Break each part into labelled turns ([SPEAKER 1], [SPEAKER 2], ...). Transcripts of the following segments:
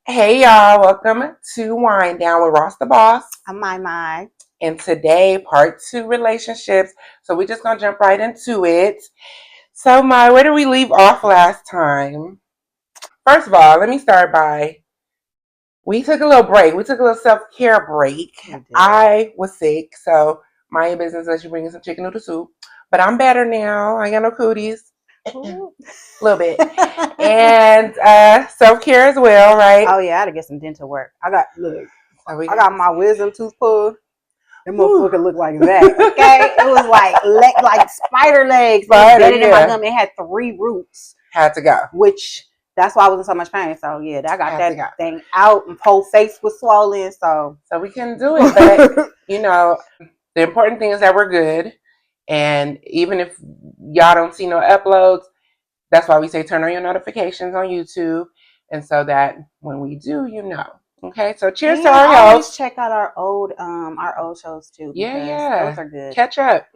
[SPEAKER 1] Hey y'all, welcome to WineDown with Ross the Boss.
[SPEAKER 2] I'm my.
[SPEAKER 1] And today, part 2 relationships. So we're just gonna jump right into it. So where did we leave off last time? First of all, let me start by we took a little break. We took a little self-care break. I was sick, so my business is you bringing some chicken noodle soup. But I'm better now. I got no cooties. A little bit. And self-care as well, right?
[SPEAKER 2] Oh yeah, I had to get some dental work. I got my wisdom tooth pulled. That motherfucker looked like that. Okay, it was like spider legs. Embedded in my gum. It had 3 roots.
[SPEAKER 1] Had to go.
[SPEAKER 2] Which that's why I was in so much pain. So yeah, I got that thing out. And whole face was swollen. So
[SPEAKER 1] we couldn't do it. But the important thing is that we're good. And even if y'all don't see no uploads, that's why we say turn on your notifications on YouTube, and so that when we do, you know. Okay, so cheers to our health.
[SPEAKER 2] Always check out our old shows too.
[SPEAKER 1] Yeah,
[SPEAKER 2] those are good.
[SPEAKER 1] Catch up.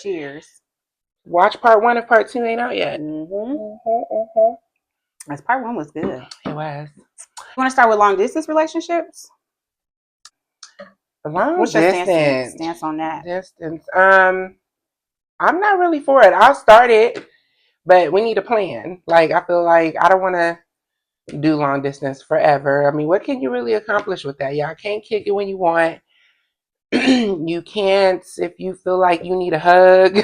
[SPEAKER 2] Cheers.
[SPEAKER 1] Watch part 1 if part 2 ain't out yet.
[SPEAKER 2] As part 1 was good.
[SPEAKER 1] It was.
[SPEAKER 2] You want to start with long distance relationships?
[SPEAKER 1] What's
[SPEAKER 2] your stance on that?
[SPEAKER 1] Distance. I'm not really for it. I'll start it, but we need a plan. Like, I feel like I don't want to do long distance forever. I mean, what can you really accomplish with that? Y'all can't kick it when you want. You can't, if you feel like you need a hug,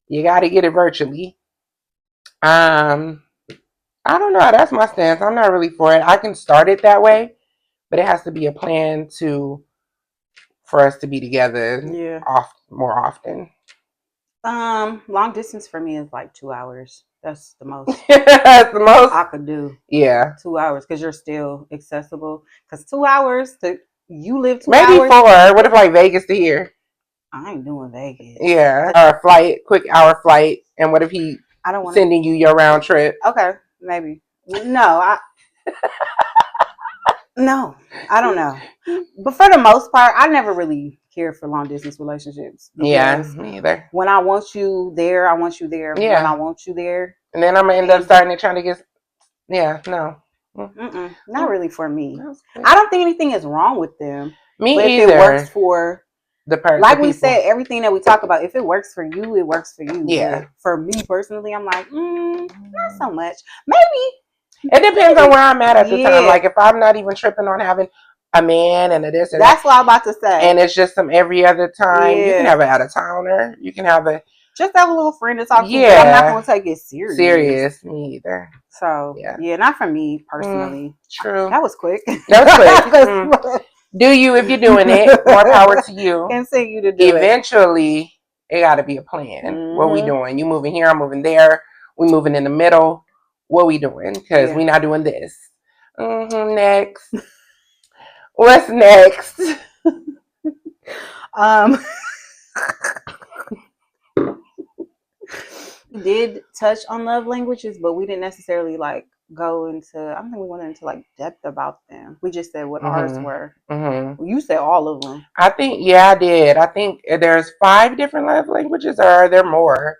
[SPEAKER 1] you got to get it virtually. I don't know. That's my stance. I'm not really for it. I can start it that way, but it has to be a plan for us to be together more often.
[SPEAKER 2] Long distance for me is like 2 hours. That's the most.
[SPEAKER 1] That's the most
[SPEAKER 2] I could do.
[SPEAKER 1] Yeah,
[SPEAKER 2] 2 hours because you're still accessible. Because 2 hours you live 2
[SPEAKER 1] maybe
[SPEAKER 2] hours.
[SPEAKER 1] 4. What if like Vegas to here?
[SPEAKER 2] I ain't doing Vegas.
[SPEAKER 1] Yeah, or a flight, quick hour flight. And what if he sending you your round trip?
[SPEAKER 2] Okay, maybe. No, no, I don't know. But for the most part, I never really cared for long distance relationships.
[SPEAKER 1] Yeah, me either.
[SPEAKER 2] When I want you there, I want you there. Yeah. When I want you there.
[SPEAKER 1] And then I'm going to end up starting trying to get... Yeah, no.
[SPEAKER 2] Not really for me. I don't think anything is wrong with them.
[SPEAKER 1] Me
[SPEAKER 2] either.
[SPEAKER 1] If it
[SPEAKER 2] works for...
[SPEAKER 1] Like
[SPEAKER 2] we said, everything that we talk about, if it works for you, it works for you.
[SPEAKER 1] Yeah.
[SPEAKER 2] But for me personally, I'm like, not so much. Maybe.
[SPEAKER 1] It depends on where I'm at the time. Like if I'm not even tripping on having a man and a this and
[SPEAKER 2] that's what I'm about to say.
[SPEAKER 1] And it's just some every other time. You can have an out of towner. You can have
[SPEAKER 2] just have a little friend to talk to. But I'm not going to take it serious.
[SPEAKER 1] Me either.
[SPEAKER 2] So not for me personally.
[SPEAKER 1] True.
[SPEAKER 2] That was quick.
[SPEAKER 1] Do you if you're doing it? More power to you.
[SPEAKER 2] Continue to do
[SPEAKER 1] Eventually, it got to be a plan. What we doing? You moving here? I'm moving there. We moving in the middle. What we doing? Because we not doing this. Next. What's next?
[SPEAKER 2] We did touch on love languages, but we didn't necessarily go into. I don't think we went into depth about them. We just said what ours were. You said all of them.
[SPEAKER 1] I think I did. I think there's 5 different love languages, or are there more?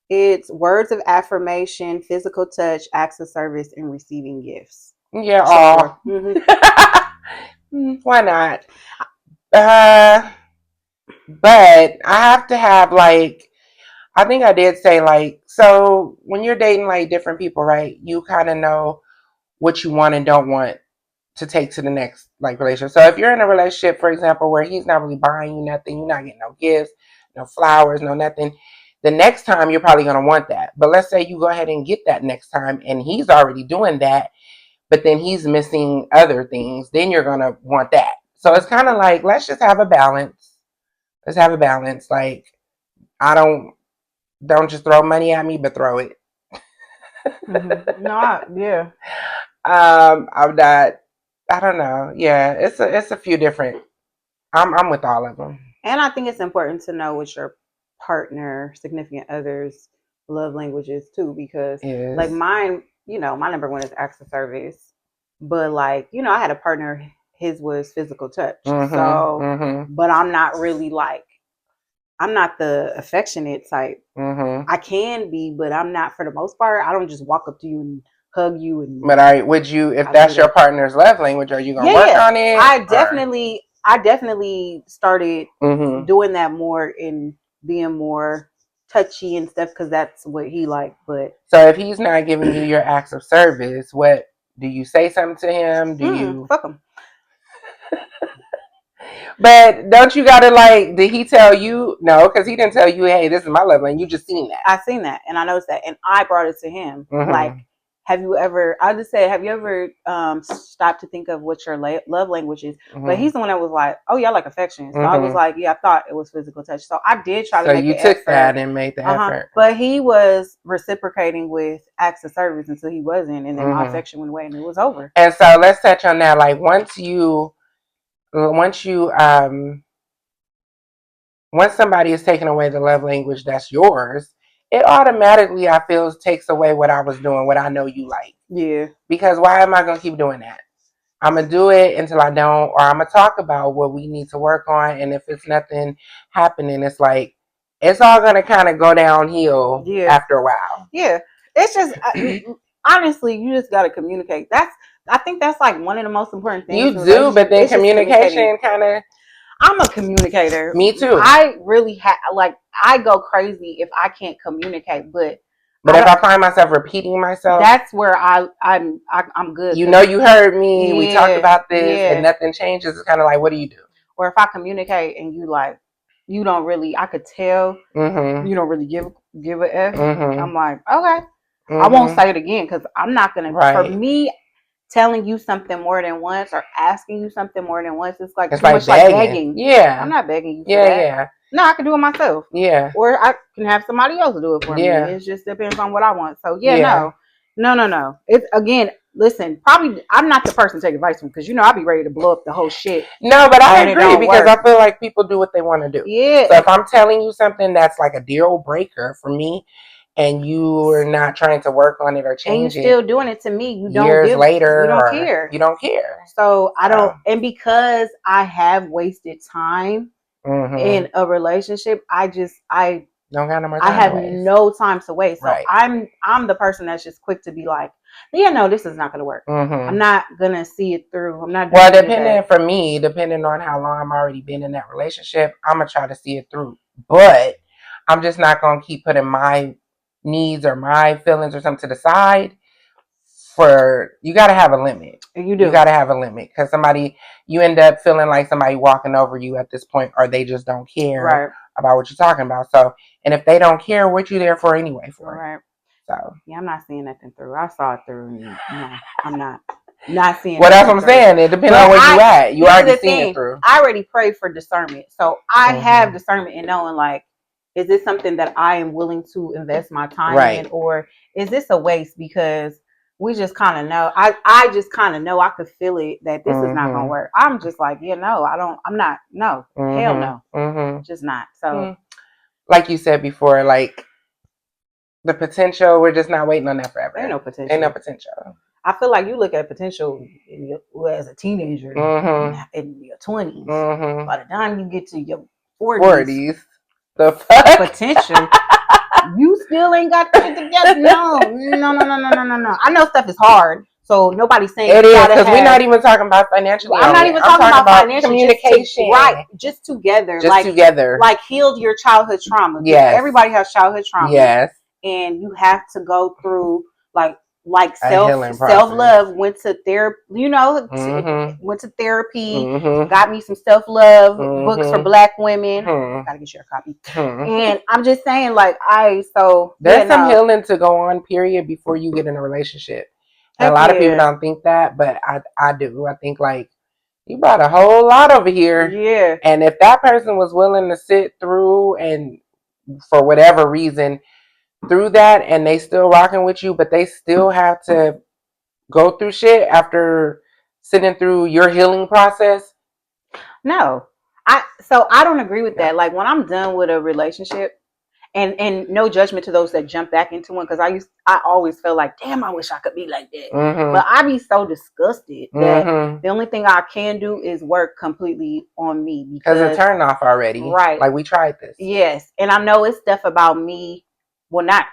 [SPEAKER 2] It's words of affirmation, physical touch, acts of service, and receiving gifts.
[SPEAKER 1] Yeah, all. Why not? But I have to have I think I did say so when you're dating different people, right? You kind of know what you want and don't want to take to the next relationship. So if you're in a relationship, for example, where he's not really buying you nothing, you're not getting no gifts, no flowers, no nothing. The next time you're probably going to want that. But let's say you go ahead and get that next time and he's already doing that, but then he's missing other things. Then you're going to want that. So it's kind of let's just have a balance. Let's have a balance. I don't just throw money at me, but throw it.
[SPEAKER 2] Yeah.
[SPEAKER 1] I'm not, I don't know. Yeah, it's a few different. I'm with all of them.
[SPEAKER 2] And I think it's important to know what your partner, significant others, love languages too, because mine, my number 1 is acts of service. But I had a partner, his was physical touch. But I'm not really I'm not the affectionate type. I can be, but I'm not for the most part. I don't just walk up to you and hug you. And
[SPEAKER 1] but would you, if that's your partner's love language, are you gonna work on it?
[SPEAKER 2] I definitely started doing that more and being more touchy and stuff because that's what he liked. But
[SPEAKER 1] so if he's not giving you your acts of service, what do you say something to him? Do you
[SPEAKER 2] fuck him?
[SPEAKER 1] But don't you gotta did he tell you? No, because he didn't tell you, hey, this is my love language. You just seen that.
[SPEAKER 2] I seen that and I noticed that and I brought it to him. Like, have you ever stopped to think of what your love language is? But he's the one that was like, oh yeah, I like affection. So I was like, yeah, I thought it was physical touch. So I did try to make the effort. So you took that
[SPEAKER 1] and made the effort.
[SPEAKER 2] But he was reciprocating with acts of service until he wasn't. And then my affection went away and it was over.
[SPEAKER 1] And so let's touch on that. Like once somebody is taking away the love language that's yours, it automatically, I feel, takes away what I was doing, what I know you like.
[SPEAKER 2] Yeah.
[SPEAKER 1] Because why am I going to keep doing that? I'm going to do it until I don't, or I'm going to talk about what we need to work on. And if it's nothing happening, it's like, it's all going to kind of go downhill after a while.
[SPEAKER 2] Yeah. It's just, honestly, you just got to communicate. I think that's like one of the most important things.
[SPEAKER 1] You do, but then communication kind of.
[SPEAKER 2] I'm a communicator.
[SPEAKER 1] Me too.
[SPEAKER 2] I really I go crazy if I can't communicate, but
[SPEAKER 1] if I find myself repeating myself,
[SPEAKER 2] that's where I'm good.
[SPEAKER 1] You know, you heard me. We talked about this, and nothing changes. It's kind of like, what do you do?
[SPEAKER 2] Or if I communicate and you don't really, I could tell you don't really give a F. I'm like, okay, I won't say it again because I'm not gonna. Right. For me, telling you something more than once or asking you something more than once, it's too much like begging. Yeah. I'm not begging you for that. Yeah. No, I can do it myself. Yeah. Or I can have somebody else do it for me. It just depends on what I want. So no. It's again, listen, probably I'm not the person to take advice from because I'll be ready to blow up the whole shit.
[SPEAKER 1] No, but I agree because I feel like people do what they want to do. Yeah. So if I'm telling you something that's like a deal breaker for me, and you are not trying to work on it or change it,
[SPEAKER 2] and you're still doing it to me, you don't
[SPEAKER 1] years later,
[SPEAKER 2] you don't care.
[SPEAKER 1] You don't care.
[SPEAKER 2] So I don't, and because I have wasted time in a relationship, I
[SPEAKER 1] don't got no more time.
[SPEAKER 2] I have no time to waste. So I'm the person that's just quick to be like, yeah, no, this is not going to work. I'm not gonna see it through. I'm not.
[SPEAKER 1] Well, depending on how long I'm already been in that relationship, I'm gonna try to see it through. But I'm just not gonna keep putting my needs or my feelings or something to the side. You got to have a limit.
[SPEAKER 2] You do.
[SPEAKER 1] You got to have a limit because you end up feeling like somebody walking over you at this point, or they just don't care about what you're talking about. So, and if they don't care, what you there for anyway?
[SPEAKER 2] Right.
[SPEAKER 1] So
[SPEAKER 2] yeah, I'm not seeing nothing through. I saw it through. And, no, I'm not seeing.
[SPEAKER 1] Well, that's what I'm saying. It depends on where you at. You already seen it through.
[SPEAKER 2] I already prayed for discernment, so I have discernment in knowing like, is this something that I am willing to invest my time in, or is this a waste? Because we just kind of know. I just kind of know. I could feel it that this is not gonna work. I'm just like, no, I don't. I'm not. No, hell no, just not. So,
[SPEAKER 1] like you said before, like the potential, we're just not waiting on that forever.
[SPEAKER 2] Ain't no potential.
[SPEAKER 1] Ain't no potential.
[SPEAKER 2] I feel like you look at potential as a teenager in your 20s. By the time you get to your 40s.
[SPEAKER 1] The fuck?
[SPEAKER 2] Potential. You still ain't got shit together. No. I know stuff is hard, so nobody's saying
[SPEAKER 1] it is because we're not even talking about financially.
[SPEAKER 2] I'm not even talking about financial communication. Just together, like healed your childhood trauma. Yes, everybody has childhood trauma.
[SPEAKER 1] Yes,
[SPEAKER 2] and you have to go through like self love. Went to therapy, went to therapy, got me some self love books for Black women. Gotta get you a copy. And I'm just saying,
[SPEAKER 1] there's some healing to go on, period, before you get in a relationship. And a lot of people don't think that, but I do. I think like you brought a whole lot over here.
[SPEAKER 2] Yeah.
[SPEAKER 1] And if that person was willing to sit through and for whatever reason through that and they still rocking with you, but they still have to go through shit after sitting through your healing process.
[SPEAKER 2] No, I don't agree with that. Like when I'm done with a relationship, and no judgment to those that jump back into one, because I always felt like, damn, I wish I could be like that. But I be so disgusted that the only thing I can do is work completely on me
[SPEAKER 1] because it's a turn off already. Right, like we tried this.
[SPEAKER 2] Yes, and I know it's stuff about me. Well, not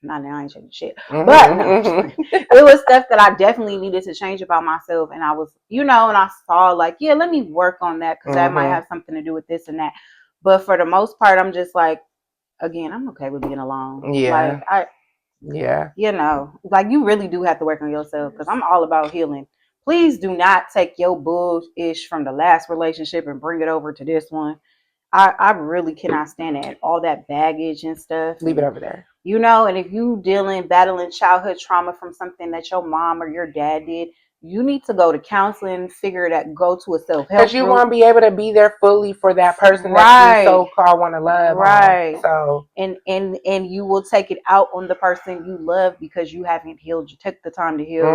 [SPEAKER 2] Not now, I ain't changing shit. But no, it was stuff that I definitely needed to change about myself. And I was, and I saw like, yeah, let me work on that because that might have something to do with this and that. But for the most part, I'm just like, again, I'm okay with being alone.
[SPEAKER 1] Yeah.
[SPEAKER 2] Like, like you really do have to work on yourself because I'm all about healing. Please do not take your bullish from the last relationship and bring it over to this one. I really cannot stand it. All that baggage and stuff.
[SPEAKER 1] Leave it over there.
[SPEAKER 2] And if you battling childhood trauma from something that your mom or your dad did, you need to go to counseling, go to a self-help
[SPEAKER 1] because you won't be able to be there fully for that person that you so-called want to love.
[SPEAKER 2] Right.
[SPEAKER 1] So
[SPEAKER 2] and you will take it out on the person you love because you haven't healed. You took the time to heal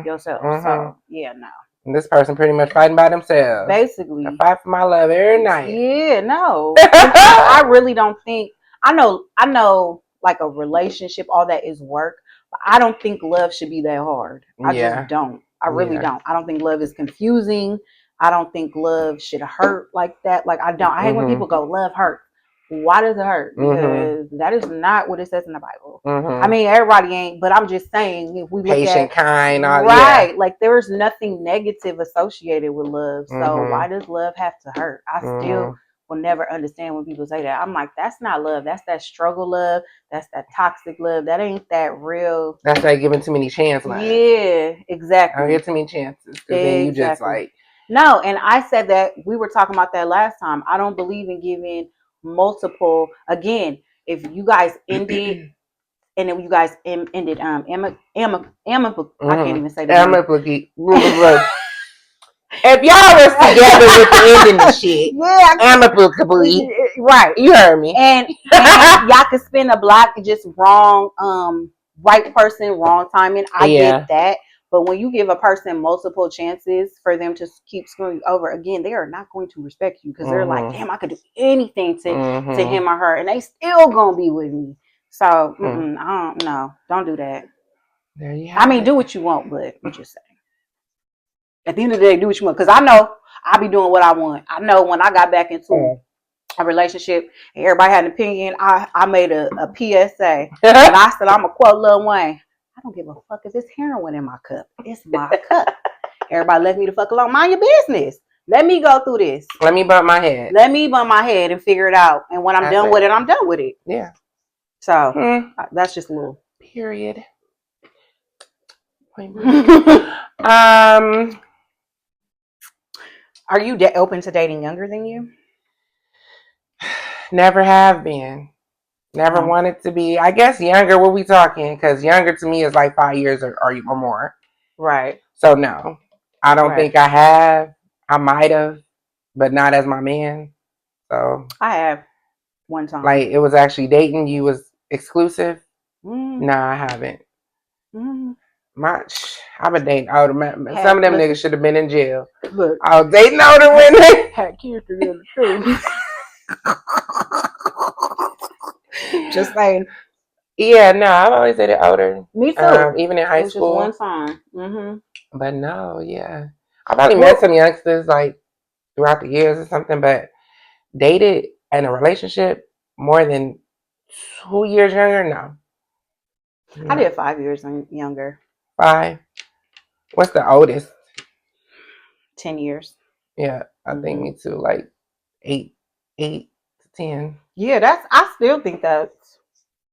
[SPEAKER 2] yourself. So yeah, no.
[SPEAKER 1] And this person pretty much fighting by themselves.
[SPEAKER 2] Basically.
[SPEAKER 1] I fight for my love every night.
[SPEAKER 2] Yeah, no. I really don't think I know like a relationship, all that is work, but I don't think love should be that hard. I just don't. I really don't. I don't think love is confusing. I don't think love should hurt like that. Like I hate when people go, love hurt. Why does it hurt? Because that is not what it says in the Bible. I mean, everybody ain't, but I'm just saying if we look
[SPEAKER 1] patient, kind,
[SPEAKER 2] like there's nothing negative associated with love. So why does love have to hurt? I still will never understand when people say that. I'm like, that's not love. That's that struggle love. That's that toxic love. That ain't that real.
[SPEAKER 1] That's like giving too many chances.
[SPEAKER 2] Yeah, exactly.
[SPEAKER 1] I don't get too many chances because then you just like.
[SPEAKER 2] No, and I said that we were talking about that last time. I don't believe in giving multiple. Again, if you guys ended and then you guys ended I can't even say that.
[SPEAKER 1] Amicably. If y'all was together with the ending the shit, amicably,
[SPEAKER 2] right?
[SPEAKER 1] You heard me.
[SPEAKER 2] And y'all could spin a block and just wrong, right person, wrong timing. I get that. But when you give a person multiple chances for them to keep screwing you over, again, they are not going to respect you because they're like, damn, I could do anything to him or her, and they still gonna be with me. So I don't know. Don't do that.
[SPEAKER 1] There you have
[SPEAKER 2] I mean, do what you want, but I'm just saying. At the end of the day, do what you want. Because I know I'll be doing what I want. I know when I got back into a relationship and everybody had an opinion, I made a PSA. And I said, I'm going to quote Lil Wayne. I don't give a fuck if it's heroin in my cup. It's my cup. Everybody left me the fuck alone. Mind your business. Let me go through this.
[SPEAKER 1] Let me bump my head.
[SPEAKER 2] Let me bump my head and figure it out. And when I'm done with it, I'm done with it.
[SPEAKER 1] Yeah.
[SPEAKER 2] So that's just a little.
[SPEAKER 1] Period.
[SPEAKER 2] Are you open to dating younger than you?
[SPEAKER 1] Never have been. Never wanted to be. I guess younger. What we talking? Because younger to me is like 5 years or more.
[SPEAKER 2] Right.
[SPEAKER 1] So no, I don't think I have. I might have, but not as my man. So
[SPEAKER 2] I have one time.
[SPEAKER 1] Like it was actually dating. You was exclusive. Nah, I haven't. I've been dating older men. Some of them niggas should have been in jail.
[SPEAKER 2] Look,
[SPEAKER 1] I was dating older women.
[SPEAKER 2] Had kids together too. Just saying.
[SPEAKER 1] Yeah, no, I've always dated older.
[SPEAKER 2] Me too.
[SPEAKER 1] Even in high school.
[SPEAKER 2] Just one time.
[SPEAKER 1] But no, yeah. I probably met some youngsters like throughout the years or something, but dated in a relationship more than 2 years younger, no.
[SPEAKER 2] I did 5 years younger.
[SPEAKER 1] 5? What's the oldest?
[SPEAKER 2] 10 years.
[SPEAKER 1] Yeah, I think me too. Like 8 to 10.
[SPEAKER 2] Yeah, I still think that's.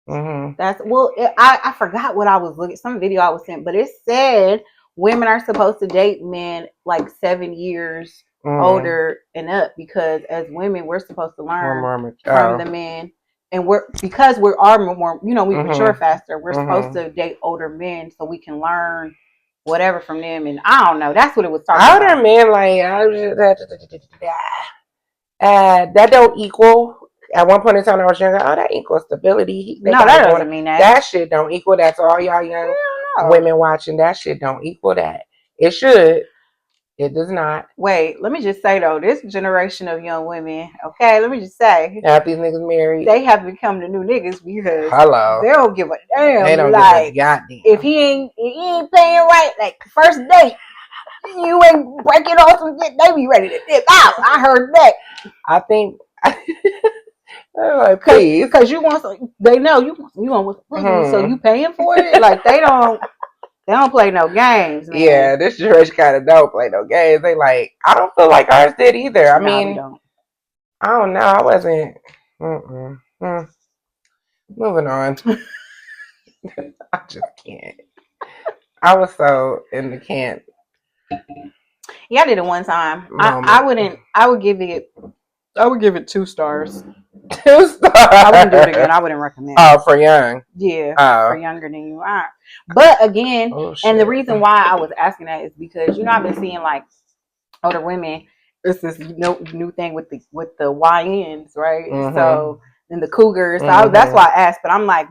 [SPEAKER 2] I forgot what I was looking. Some video I was sent, but it said women are supposed to date men like 7 years older and up because as women we're supposed to learn from the men. And we are more, we mature faster. We're supposed to date older men so we can learn whatever from them. And I don't know. That's what it was talking about.
[SPEAKER 1] Older men, like, that don't equal. At one point in time, I was younger. Oh, that equals stability.
[SPEAKER 2] No, that doesn't mean that.
[SPEAKER 1] That shit don't equal that. So all y'all young women watching, that shit don't equal that. It should. It does not.
[SPEAKER 2] Wait, let me just say though, this generation of young women, okay, let me just say,
[SPEAKER 1] half these niggas married.
[SPEAKER 2] They have become the new niggas because
[SPEAKER 1] they
[SPEAKER 2] don't give a damn.
[SPEAKER 1] They don't
[SPEAKER 2] like,
[SPEAKER 1] give a goddamn.
[SPEAKER 2] If he ain't paying right, like first date, you ain't breaking off some shit, they be ready to dip out. I heard that.
[SPEAKER 1] I think Like, please,
[SPEAKER 2] because you want some. They know you want pussy, so you paying for it. Like they don't play no games, man.
[SPEAKER 1] Yeah, this generation kind of don't play no games. They like, I don't feel like ours did either. I mean,
[SPEAKER 2] we don't.
[SPEAKER 1] I don't know. I wasn't. Moving on. I just can't. I was so in the can't.
[SPEAKER 2] Yeah, I did it one time. I wouldn't. I would give it 2 stars.
[SPEAKER 1] 2 stars.
[SPEAKER 2] I wouldn't do it again. I wouldn't recommend.
[SPEAKER 1] Oh, for young.
[SPEAKER 2] Yeah, for younger than you are. But again, and the reason why I was asking that is because I've been seeing like older women. It's this new thing with the YNs, right? Mm-hmm. So and the cougars. So that's why I asked. But I'm like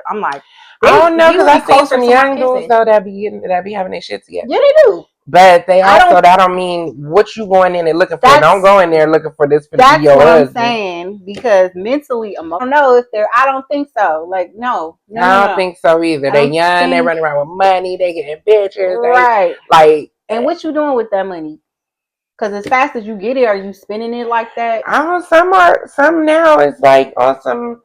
[SPEAKER 2] I'm like
[SPEAKER 1] I don't know because I seen some young dudes though that be having their shit together.
[SPEAKER 2] Yeah, they do.
[SPEAKER 1] But they also that don't mean what you going in and looking for. Don't go in there looking for this.
[SPEAKER 2] That's what I'm saying because mentally, I don't know if they're. I don't think so. Like no,
[SPEAKER 1] I don't think so either. They young. They running around with money. They getting bitches.
[SPEAKER 2] Right.
[SPEAKER 1] Like
[SPEAKER 2] and what you doing with that money? Because as fast as you get it, are you spending it like that?
[SPEAKER 1] I don't know. Some now it's like on some.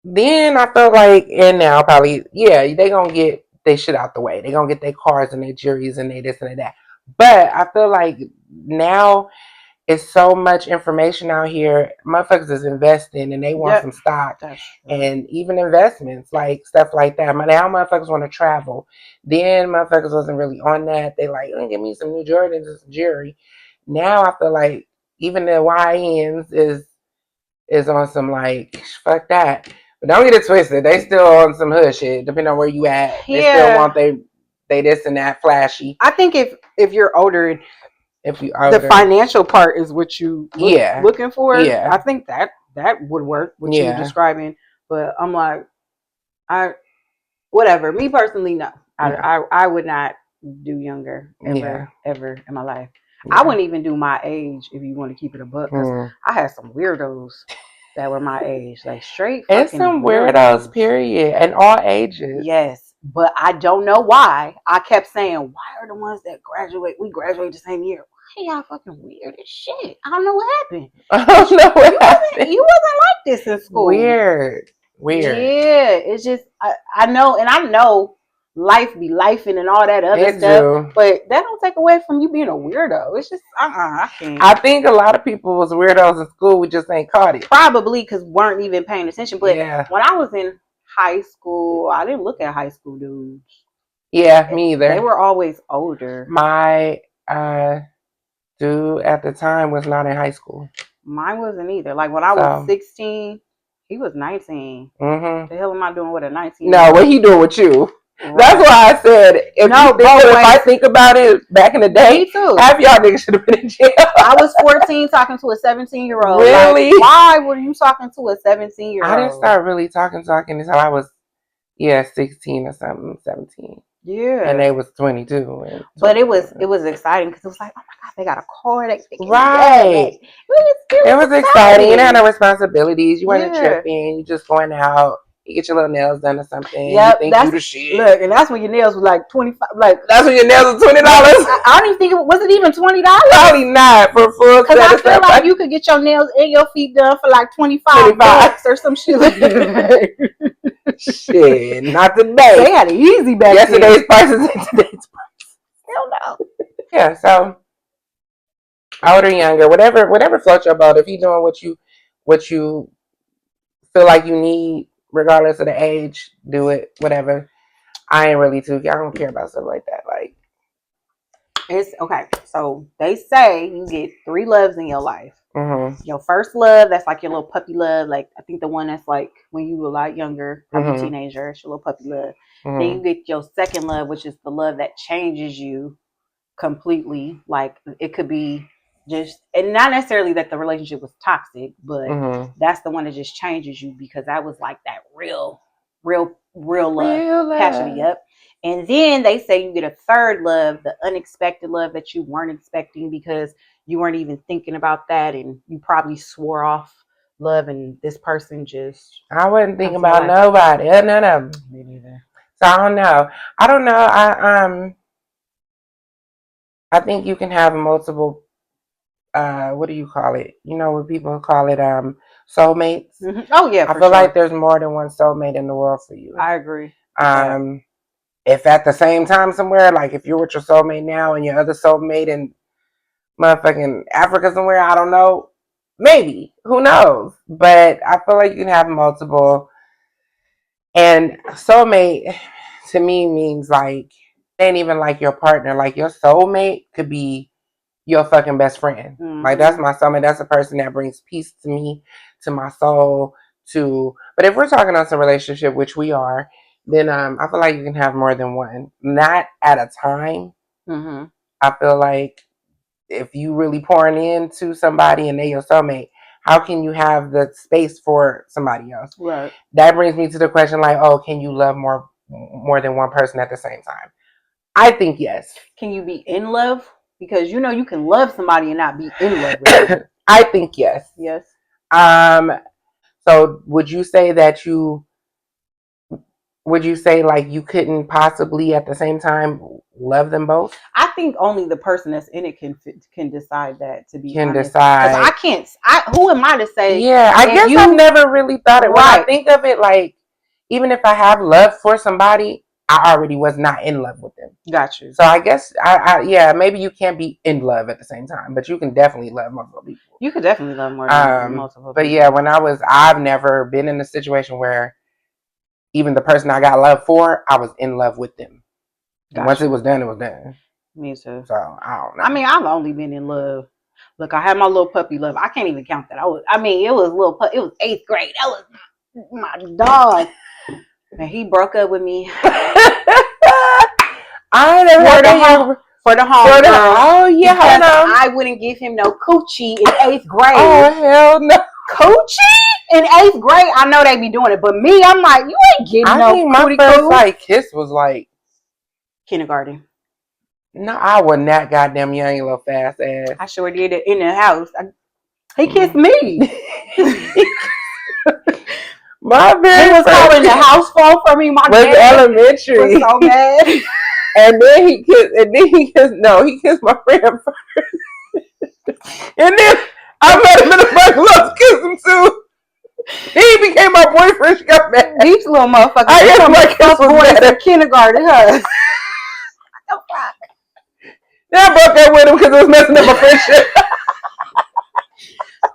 [SPEAKER 1] Then I felt like, and now probably, yeah, they gonna get their shit out the way. They gonna get their cars and their juries and their this and that. But I feel like now it's so much information out here. Motherfuckers is investing and they want some stock and even investments, like stuff like that. Now motherfuckers want to travel. Then motherfuckers wasn't really on that. They like, give me some new Jordans and some jewelry. Now I feel like even the YNs is on some like, fuck that. But don't get it twisted. They still on some hood shit, depending on where you at. They still want they this and that flashy.
[SPEAKER 2] I think if you're older, the financial part is what you looking for. Yeah, I think that would work. What you're describing, but I'm like, whatever. Me personally, no. I would not do younger ever in my life. I wouldn't even do my age if you want to keep it a buck. Because I had some weirdos that were my age, like straight.
[SPEAKER 1] It's some weirdos, period, and all ages.
[SPEAKER 2] Yes, but I don't know why. I kept saying, why are the ones that graduate? We graduate the same year. Why y'all fucking weird as shit? I don't know what happened.
[SPEAKER 1] I don't know what happened.
[SPEAKER 2] You wasn't like this in school.
[SPEAKER 1] Weird.
[SPEAKER 2] Yeah, it's just I know, and I know. Life be lifing and all that other stuff, but that don't take away from you being a weirdo. It's just I can't.
[SPEAKER 1] I think a lot of people was weirdos in school. We just ain't caught it.
[SPEAKER 2] Probably because weren't even paying attention. But when I was in high school, I didn't look at high school dudes.
[SPEAKER 1] Yeah, me either.
[SPEAKER 2] They were always older.
[SPEAKER 1] My dude at the time was not in high school.
[SPEAKER 2] Mine wasn't either. Like when I was 16, he was 19. The hell am I doing with a 19?
[SPEAKER 1] No, what he doing with you? Right. That's why I said if I think about it back in the day, half y'all niggas should have been in jail.
[SPEAKER 2] I was 14 talking to a 17-year-old.
[SPEAKER 1] Really?
[SPEAKER 2] Like, why were you talking to a 17-year-old?
[SPEAKER 1] I didn't start really talking until I was 16 or something, 17.
[SPEAKER 2] Yeah.
[SPEAKER 1] And they was 22.
[SPEAKER 2] But it was exciting because it was like, oh my God, they got a car.
[SPEAKER 1] Right. It was exciting. You didn't have no responsibilities. You weren't tripping. You just going out. You get your little nails done or something.
[SPEAKER 2] Yep,
[SPEAKER 1] you think you the shit.
[SPEAKER 2] Look, and that's when your nails were like $25. Like
[SPEAKER 1] that's when your nails were $20.
[SPEAKER 2] I don't even think was it even $20.
[SPEAKER 1] Probably not for full.
[SPEAKER 2] Because I feel like you could get your nails and your feet done for like $25 or some shit like that.
[SPEAKER 1] Shit, not today.
[SPEAKER 2] They had it easy back then.
[SPEAKER 1] Yesterday's prices and today's prices.
[SPEAKER 2] Hell no.
[SPEAKER 1] Yeah, so older, younger, whatever floats your boat. If you're doing what you feel like you need. Regardless of the age, do it, whatever. I ain't really I don't care about stuff like that. Like,
[SPEAKER 2] it's okay. So they say you get 3 loves in your life. Your first love, that's like your little puppy love. Like I think the one that's like when you were a lot younger, probably teenager, it's your little puppy love. Then you get your second love, which is the love that changes you completely. Like it could be just, and not necessarily that the relationship was toxic, but that's the one that just changes you because that was like that real love, passionate. Yep. And then they say you get a third love, the unexpected love that you weren't expecting because you weren't even thinking about that, and you probably swore off love, and this person just.
[SPEAKER 1] I wasn't thinking about nobody. None of them.
[SPEAKER 2] Me neither.
[SPEAKER 1] So I don't know. I think you can have multiple. What do you call it? You know what people call it? soulmates.
[SPEAKER 2] Mm-hmm. Oh yeah,
[SPEAKER 1] I feel like there's more than one soulmate in the world for you.
[SPEAKER 2] I agree.
[SPEAKER 1] If at the same time somewhere, like if you're with your soulmate now and your other soulmate in motherfucking Africa somewhere, I don't know. Maybe. Who knows? But I feel like you can have multiple. And soulmate to me means like, ain't even like your partner. Like your soulmate could be your fucking best friend. Mm-hmm. Like that's my soulmate. That's a person that brings peace to me, to my soul, to. But if we're talking on some relationship, which we are, then I feel like you can have more than one. Not at a time. Mm-hmm. I feel like if you really pouring into somebody and they your soulmate, how can you have the space for somebody else?
[SPEAKER 2] Right.
[SPEAKER 1] That brings me to the question like, oh, can you love more than one person at the same time? I think yes.
[SPEAKER 2] Can you be in love? Because you know you can love somebody and not be in love with them.
[SPEAKER 1] I think yes.
[SPEAKER 2] Yes.
[SPEAKER 1] So would you say that would you say like you couldn't possibly at the same time love them both?
[SPEAKER 2] I think only the person that's in it can decide that, to be honest.
[SPEAKER 1] Decide.
[SPEAKER 2] Because I can't. Who am I to say?
[SPEAKER 1] Yeah, I guess I've never really thought it. Right. When I think of it, like even if I have love for somebody, I already was not in love with them.
[SPEAKER 2] Got you.
[SPEAKER 1] So I guess yeah, maybe you can't be in love at the same time, but you can definitely love multiple people.
[SPEAKER 2] You could definitely love more than multiple people.
[SPEAKER 1] But yeah, I've never been in a situation where even the person I got love for, I was in love with them. Once it was done, it was done.
[SPEAKER 2] Me too.
[SPEAKER 1] So I don't know.
[SPEAKER 2] I mean, I've only been in love. Look, I had my little puppy love. I can't even count that. It was little puppy. It was 8th grade. That was my dog. And he broke up with me.
[SPEAKER 1] I never heard of him.
[SPEAKER 2] For the home girl.
[SPEAKER 1] Oh yeah,
[SPEAKER 2] I wouldn't give him no coochie in 8th grade.
[SPEAKER 1] Oh hell no.
[SPEAKER 2] Coochie in 8th grade? I know they be doing it, but me, I'm like, you ain't getting no coochie.
[SPEAKER 1] I think my first like kiss was like
[SPEAKER 2] kindergarten.
[SPEAKER 1] No, I was not goddamn young little fast ass.
[SPEAKER 2] I sure did it in the house. He kissed me.
[SPEAKER 1] My very
[SPEAKER 2] he was calling the house phone for me. My dad
[SPEAKER 1] elementary.
[SPEAKER 2] Was so mad.
[SPEAKER 1] And then he kissed my friend first. And then I met him in the front love kissed him too. He became my boyfriend. She got mad.
[SPEAKER 2] These little motherfuckers.
[SPEAKER 1] I guess my kiss was
[SPEAKER 2] boys in kindergarten, huh?
[SPEAKER 1] What the fuck? Yeah, I broke up with him because it was messing up my friendship.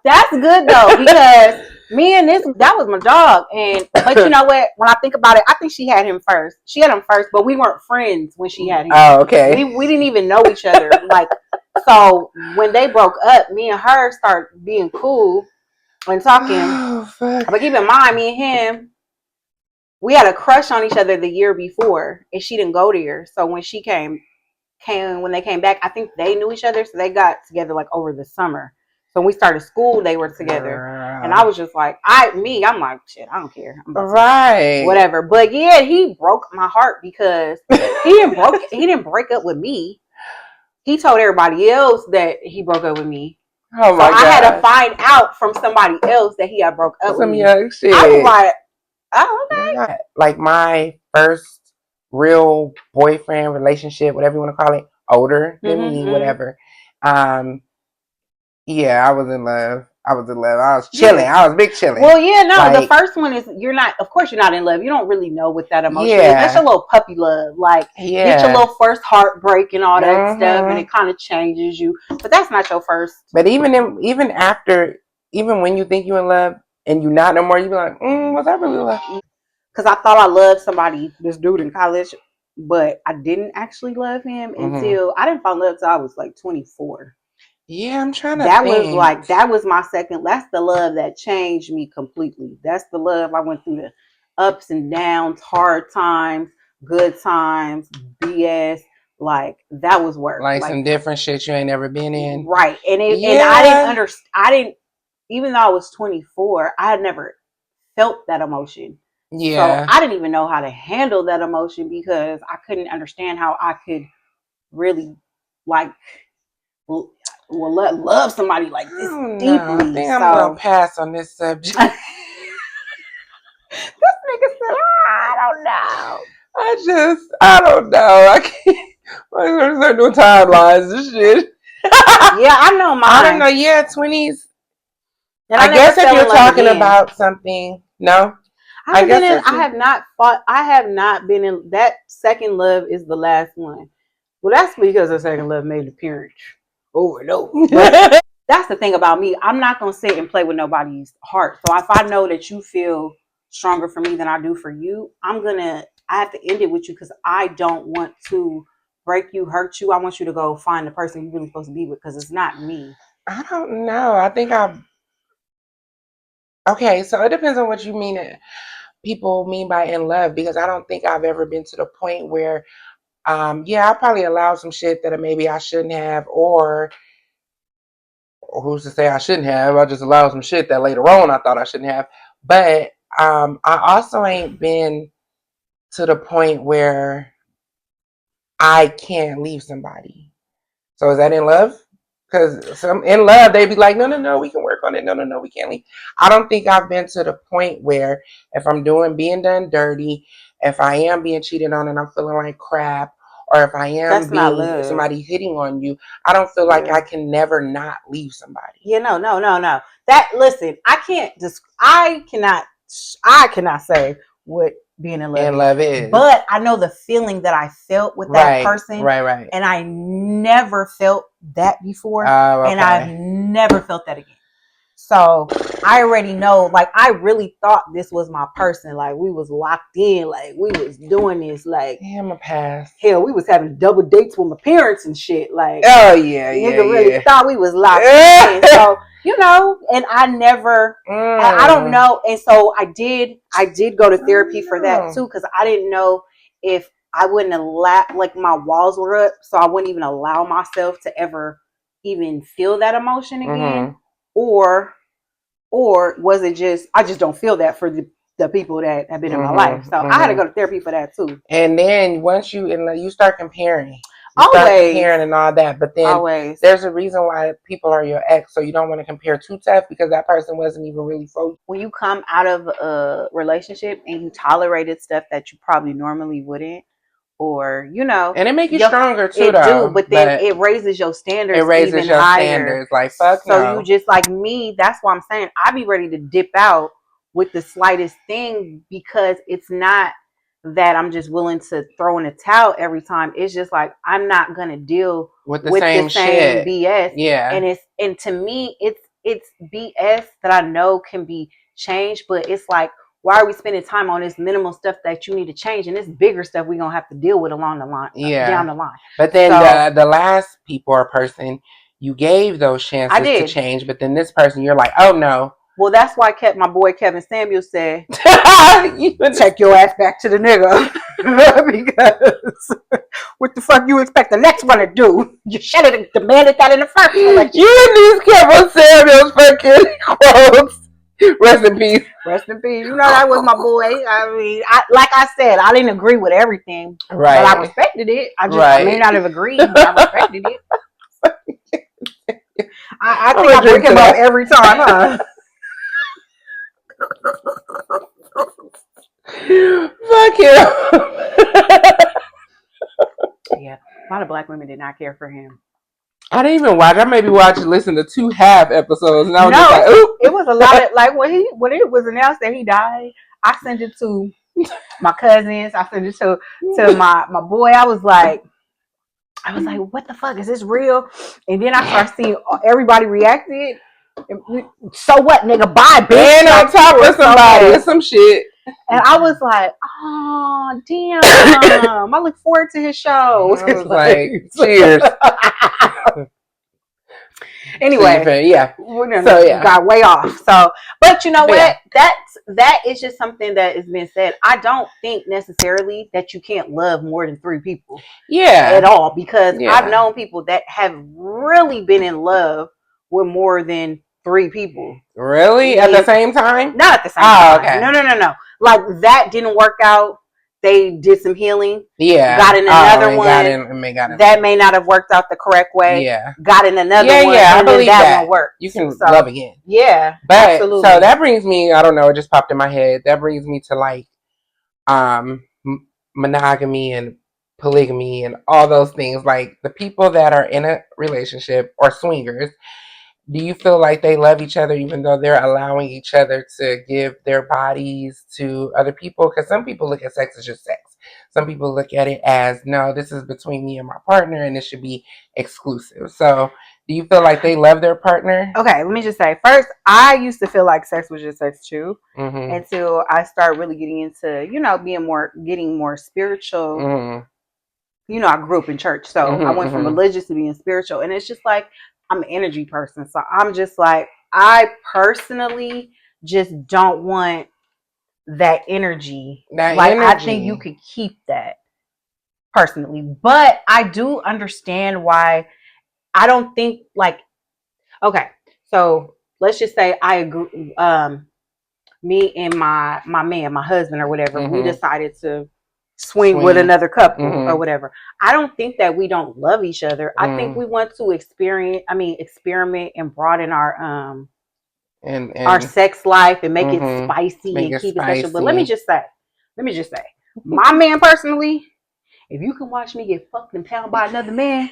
[SPEAKER 2] That's good though, because me and that was my dog. But you know what? When I think about it, I think she had him first. She had him first, but we weren't friends when she had him.
[SPEAKER 1] Oh, okay.
[SPEAKER 2] We didn't even know each other. Like, so when they broke up, me and her started being cool and talking.
[SPEAKER 1] Oh, fuck.
[SPEAKER 2] But keep in mind, me and him, we had a crush on each other the year before, and she didn't go there. So when she when they came back, I think they knew each other, so they got together like over the summer. So when we started school, they were together. And I was just like, I'm like, shit, I don't care.
[SPEAKER 1] Right.
[SPEAKER 2] Whatever. But yeah, he broke my heart because he didn't break up with me. He told everybody else that he broke up with me.
[SPEAKER 1] Oh my God.
[SPEAKER 2] I had to find out from somebody else that he had broke up with me.
[SPEAKER 1] Young shit.
[SPEAKER 2] I was like, oh, okay.
[SPEAKER 1] Like my first real boyfriend relationship, whatever you want to call it, older than me, whatever. Yeah, I was in love. I was chilling. Yeah. I was big chilling.
[SPEAKER 2] Well, yeah, no, like, the first one is of course you're not in love. You don't really know what that emotion is. That's your little puppy love. Like, get your little first heartbreak and all that stuff, and it kind of changes you. But that's not your first.
[SPEAKER 1] But even when you think you're in love and you're not no more, you be like, was I really love?
[SPEAKER 2] Because I thought I loved somebody, this dude in college, but I didn't actually love him until I didn't fall in love until I was like 24.
[SPEAKER 1] Yeah, I'm trying to think.
[SPEAKER 2] That was my second. That's the love that changed me completely. That's the love I went through the ups and downs, hard times, good times, BS. Like, that was work.
[SPEAKER 1] Like some different shit you ain't never been in.
[SPEAKER 2] Right. And I didn't understand. Even though I was 24, I had never felt that emotion.
[SPEAKER 1] Yeah.
[SPEAKER 2] So I didn't even know how to handle that emotion because I couldn't understand how I could really love somebody like this deeply.
[SPEAKER 1] I think I'm gonna pass on this subject.
[SPEAKER 2] This nigga said, I don't know.
[SPEAKER 1] I don't know. I can't. There's no timelines and shit.
[SPEAKER 2] Yeah, I know mine.
[SPEAKER 1] I don't know. Yeah, 20s.
[SPEAKER 2] And
[SPEAKER 1] I guess if you're talking about something, no.
[SPEAKER 2] I have not been in that second love is the last one. Well, that's because the second love made an appearance over and over. But that's the thing about me. I'm not gonna sit and play with nobody's heart. So if I know that you feel stronger for me than I do for you, I have to end it with you because I don't want to break you, hurt you. I want you to go find the person you're really supposed to be with because it's not me.
[SPEAKER 1] I don't know. I think okay, so it depends on what you mean. People mean by in love, because I don't think I've ever been to the point where I probably allowed some shit that maybe I shouldn't have, or who's to say I shouldn't have. I just allowed some shit that later on I thought I shouldn't have. But I also ain't been to the point where I can't leave somebody. So is that in love? Because in love, they be like, no, we can work on it. No, we can't leave. I don't think I've been to the point where if I'm being done dirty, if I am being cheated on and I'm feeling like crap, or if I am somebody hitting on you, I don't feel like I can never not leave somebody.
[SPEAKER 2] No. Listen, I cannot say what being in love is. But I know the feeling that I felt with that person.
[SPEAKER 1] Right.
[SPEAKER 2] And I never felt that before. And I've never felt that again. So I already know, like, I really thought this was my person. Like, we was locked in. Like, we was doing this. Like,
[SPEAKER 1] damn, a pass.
[SPEAKER 2] Hell, we was having double dates with my parents and shit. Like,
[SPEAKER 1] nigga
[SPEAKER 2] really thought we was locked in. So, and I never, I don't know. And so I did go to therapy for that too, because I didn't know if I wouldn't allow, like, my walls were up, so I wouldn't even allow myself to ever even feel that emotion again. Or was it just I just don't feel that for the people that have been in my life. So I had to go to therapy for that too.
[SPEAKER 1] And then once you start comparing. And all that, but then there's a reason why people are your ex, so you don't want to compare too tough because that person wasn't even really for you.
[SPEAKER 2] When you come out of a relationship and you tolerated stuff that you probably normally wouldn't, or and
[SPEAKER 1] it makes you stronger too, though.
[SPEAKER 2] But then it raises your standards. It raises your higher standards.
[SPEAKER 1] Like fuck.
[SPEAKER 2] So you just like me. That's why I'm saying I be ready to dip out with the slightest thing, because it's not that I'm just willing to throw in a towel every time. It's just like I'm not gonna deal
[SPEAKER 1] with the same shit.
[SPEAKER 2] BS.
[SPEAKER 1] Yeah.
[SPEAKER 2] And to me it's BS that I know can be changed, but it's like, why are we spending time on this minimal stuff that you need to change, and this bigger stuff we're gonna have to deal with along the line, down the line.
[SPEAKER 1] But then the last people or person you gave those chances to change, but then this person you're like, oh no.
[SPEAKER 2] Well, that's why my boy Kevin Samuel said, you take your ass back to the nigga. Because what the fuck you expect the next one to do? You should have demanded that in the first place.
[SPEAKER 1] You and these Kevin Samuel's fucking quotes. Rest in peace.
[SPEAKER 2] Rest in peace. That was my boy. I mean, like I said, I didn't agree with everything.
[SPEAKER 1] Right.
[SPEAKER 2] But I respected it. I may not have agreed, but I respected it. I think I bring him up every time, huh?
[SPEAKER 1] Fuck him.
[SPEAKER 2] Yeah. A lot of black women did not care for him.
[SPEAKER 1] I didn't even watch. I maybe listen to 2 half episodes, and I was just like, "Ooh."
[SPEAKER 2] It was a lot of like when it was announced that he died. I sent it to my cousins. I sent it to my boy. I was like, what the fuck, is this real? And then I started seeing everybody reacted. So what, nigga? Bye, bitch.
[SPEAKER 1] And on top of somebody or some shit.
[SPEAKER 2] And I was like, oh, damn. I look forward to his show.
[SPEAKER 1] I was like, cheers.
[SPEAKER 2] Anyway, got way off. So, but you know what? That is just something that is being said. I don't think necessarily that you can't love more than 3 people.
[SPEAKER 1] Yeah.
[SPEAKER 2] At all. Because I've known people that have really been in love with more than 3 people.
[SPEAKER 1] Really? At the same time?
[SPEAKER 2] Not at the same time. Okay. No. Like, that didn't work out. They did some healing.
[SPEAKER 1] Yeah.
[SPEAKER 2] Got in another one. That may not have worked out the correct way.
[SPEAKER 1] Yeah.
[SPEAKER 2] Got in another one.
[SPEAKER 1] Yeah, I believe that
[SPEAKER 2] won't work.
[SPEAKER 1] You can love again.
[SPEAKER 2] Yeah.
[SPEAKER 1] But
[SPEAKER 2] absolutely.
[SPEAKER 1] So that brings me, I don't know, it just popped in my head. That brings me to like monogamy and polygamy and all those things. Like the people that are in a relationship or swingers, do you feel like they love each other even though they're allowing each other to give their bodies to other people? Because some people look at sex as just sex. Some people look at it as, no, this is between me and my partner and it should be exclusive. So do you feel like they love their partner?
[SPEAKER 2] Okay, let me just say, first, I used to feel like sex was just sex too, until I started really getting into, getting more spiritual. I grew up in church, so I went from religious to being spiritual, and it's just like, I'm an energy person, so I'm just like, I personally just don't want that energy. I think you could keep that personally, but I do understand why. I don't think okay, so let's just say I agree. Me and my man, my husband or whatever, we decided to swing with another couple or whatever. I don't think that we don't love each other. I think we want to experiment and broaden our our sex life and make it spicy and keep it special. But let me just say, my man personally, if you can watch me get fucked and pounded by another man,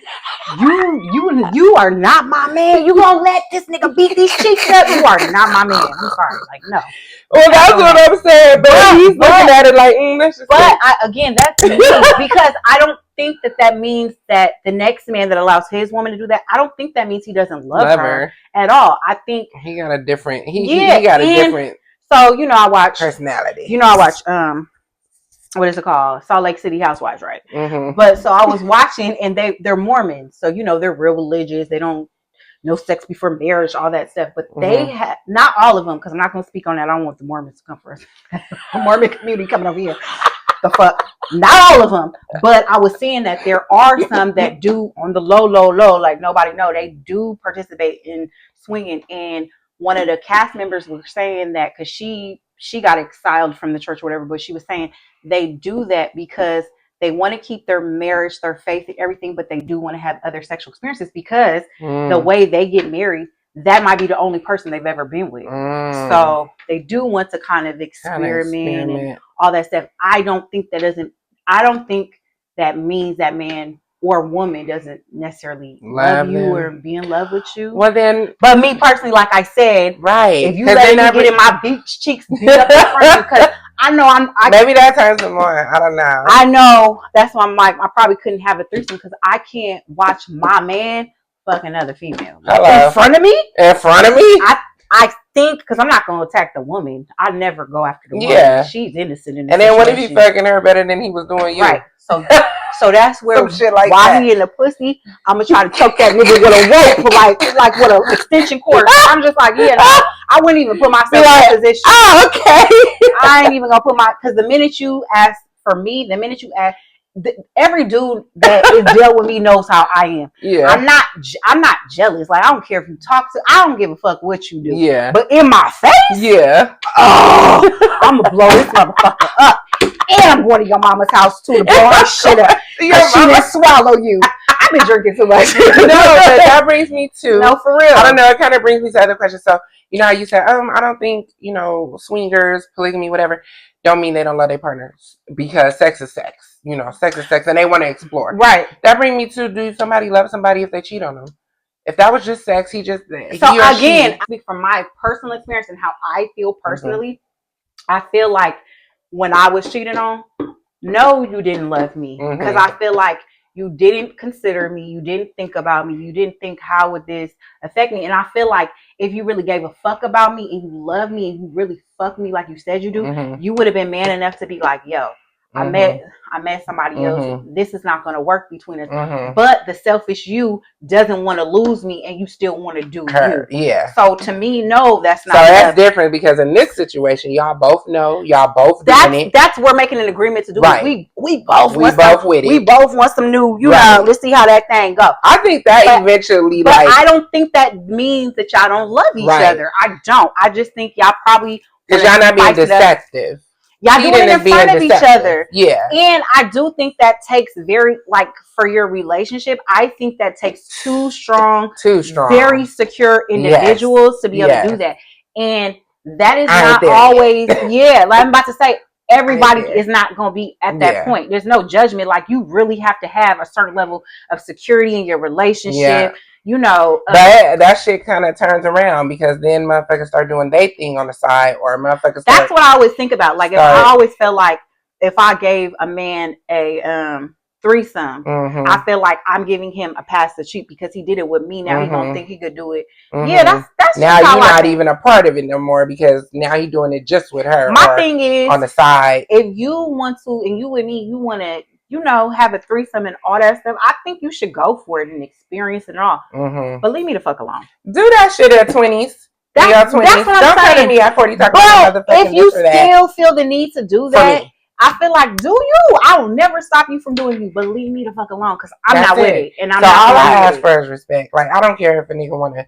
[SPEAKER 2] you are not my man. You gonna let this nigga beat these cheeks up? You are not my man. I'm sorry. Like, no.
[SPEAKER 1] Well, that's what I'm saying. But he's looking at it like, that's just.
[SPEAKER 2] But that's me, because I don't think that means that the next man that allows his woman to do that, I don't think that means he doesn't love her at all. I think
[SPEAKER 1] he got a different. He got a different.
[SPEAKER 2] So I watch
[SPEAKER 1] personality.
[SPEAKER 2] I watch what is it called? Salt Lake City Housewives, right? But so I was watching, and they're Mormons, so they're real religious. They don't no sex before marriage, all that stuff. But they have, not all of them, because I'm not going to speak on that. I don't want the Mormons to come for us. The Mormon community coming over here. The fuck, not all of them. But I was saying that there are some that do on the low, like nobody know. They do participate in swinging, and one of the cast members was saying that because she got exiled from the church or whatever, but she was saying they do that because they want to keep their marriage, their faith, and everything, but they do want to have other sexual experiences because the way they get married, that might be the only person they've ever been with. So they do want to kind of experiment and all that stuff. I don't think that means that man or woman doesn't necessarily love you or be in love with you.
[SPEAKER 1] Well, then,
[SPEAKER 2] but me personally, like I said,
[SPEAKER 1] right?
[SPEAKER 2] If you let me get in my beach cheeks beat up in front of you, because I know
[SPEAKER 1] maybe that turns them on. I don't know.
[SPEAKER 2] I know that's why I'm like, I probably couldn't have a threesome because I can't watch my man fuck another female in front of me.
[SPEAKER 1] In front of me,
[SPEAKER 2] I think, because I'm not going to attack the woman. I never go after the woman.
[SPEAKER 1] Yeah,
[SPEAKER 2] she's innocent in this
[SPEAKER 1] and then what if he fucking her better than he was doing you?
[SPEAKER 2] Right. So that's where
[SPEAKER 1] shit like
[SPEAKER 2] while
[SPEAKER 1] that.
[SPEAKER 2] he in the pussy, I'm gonna try to choke that nigga with a rope, like with an extension cord. I'm just like, no, I wouldn't even put myself in that position.
[SPEAKER 1] Oh, okay.
[SPEAKER 2] I ain't even gonna put because the minute you ask, every dude that is dealt with me knows how I am.
[SPEAKER 1] Yeah,
[SPEAKER 2] I'm not jealous. Like, I don't care if you talk to. I don't give a fuck what you do.
[SPEAKER 1] Yeah,
[SPEAKER 2] but in my face,
[SPEAKER 1] yeah.
[SPEAKER 2] Oh, I'm gonna blow this motherfucker up. And I'm going to your mama's house too to blow her shit up. She didn't swallow you. I've been drinking too much.
[SPEAKER 1] No, but that brings me to
[SPEAKER 2] for real.
[SPEAKER 1] I don't know. It kind of brings me to other questions. So how you said, I don't think swingers, polygamy, whatever, don't mean they don't love their partners because sex is sex. Sex is sex, and they want to explore.
[SPEAKER 2] Right.
[SPEAKER 1] That brings me to, do somebody love somebody if they cheat on them? If that was just sex,
[SPEAKER 2] from my personal experience and how I feel personally, I feel like when I was cheated on, no, you didn't love me, because I feel like you didn't consider me, you didn't think about me, you didn't think how would this affect me. And I feel like if you really gave a fuck about me and you love me and you really fuck me like you said you do, you would have been man enough to be like, yo, I met somebody else. This is not going to work between us. But the selfish you doesn't want to lose me, and you still want to do her. You. Yeah. So to me, no, that's not.
[SPEAKER 1] So that's different, because in this situation, y'all both know, y'all both doing it.
[SPEAKER 2] That's we're making an agreement to do.
[SPEAKER 1] Right.
[SPEAKER 2] We both with it. We both want some new. Let's see how that thing go.
[SPEAKER 1] I think that eventually,
[SPEAKER 2] but I don't think that means that y'all don't love each other. I don't. I just think y'all probably
[SPEAKER 1] because y'all not being deceptive.
[SPEAKER 2] Y'all doing it in front of each other.
[SPEAKER 1] Yeah.
[SPEAKER 2] And I do think that takes for your relationship, I think that takes two strong, very secure individuals to be able to do that. And that is not always, like I'm about to say, everybody is not going to be at that point. There's no judgment. Like, you really have to have a certain level of security in your relationship. you know.
[SPEAKER 1] But that shit kind of turns around because then motherfuckers start doing their thing on the side, or motherfuckers.
[SPEAKER 2] That's what I always think about. Like, if I always felt like if I gave a man a threesome, I feel like I'm giving him a pass to cheat because he did it with me. Now he don't think he could do it. Yeah, that's
[SPEAKER 1] now you're not even a part of it no more because now he's doing it just with her.
[SPEAKER 2] My thing is
[SPEAKER 1] on the side.
[SPEAKER 2] If you want to, and you and me, you want to, have a threesome and all that stuff, I think you should go for it and experience it all. But leave me the fuck alone.
[SPEAKER 1] Do that shit at 20s. That's what I'm saying. Don't come to me at 40 talking about motherfucking
[SPEAKER 2] if you still feel the need to do that, I feel like, do you? I will never stop you from doing you, but leave me the fuck alone because I'm not with it. And I'm not
[SPEAKER 1] all I ask for is respect. Like, I don't care if a nigga want to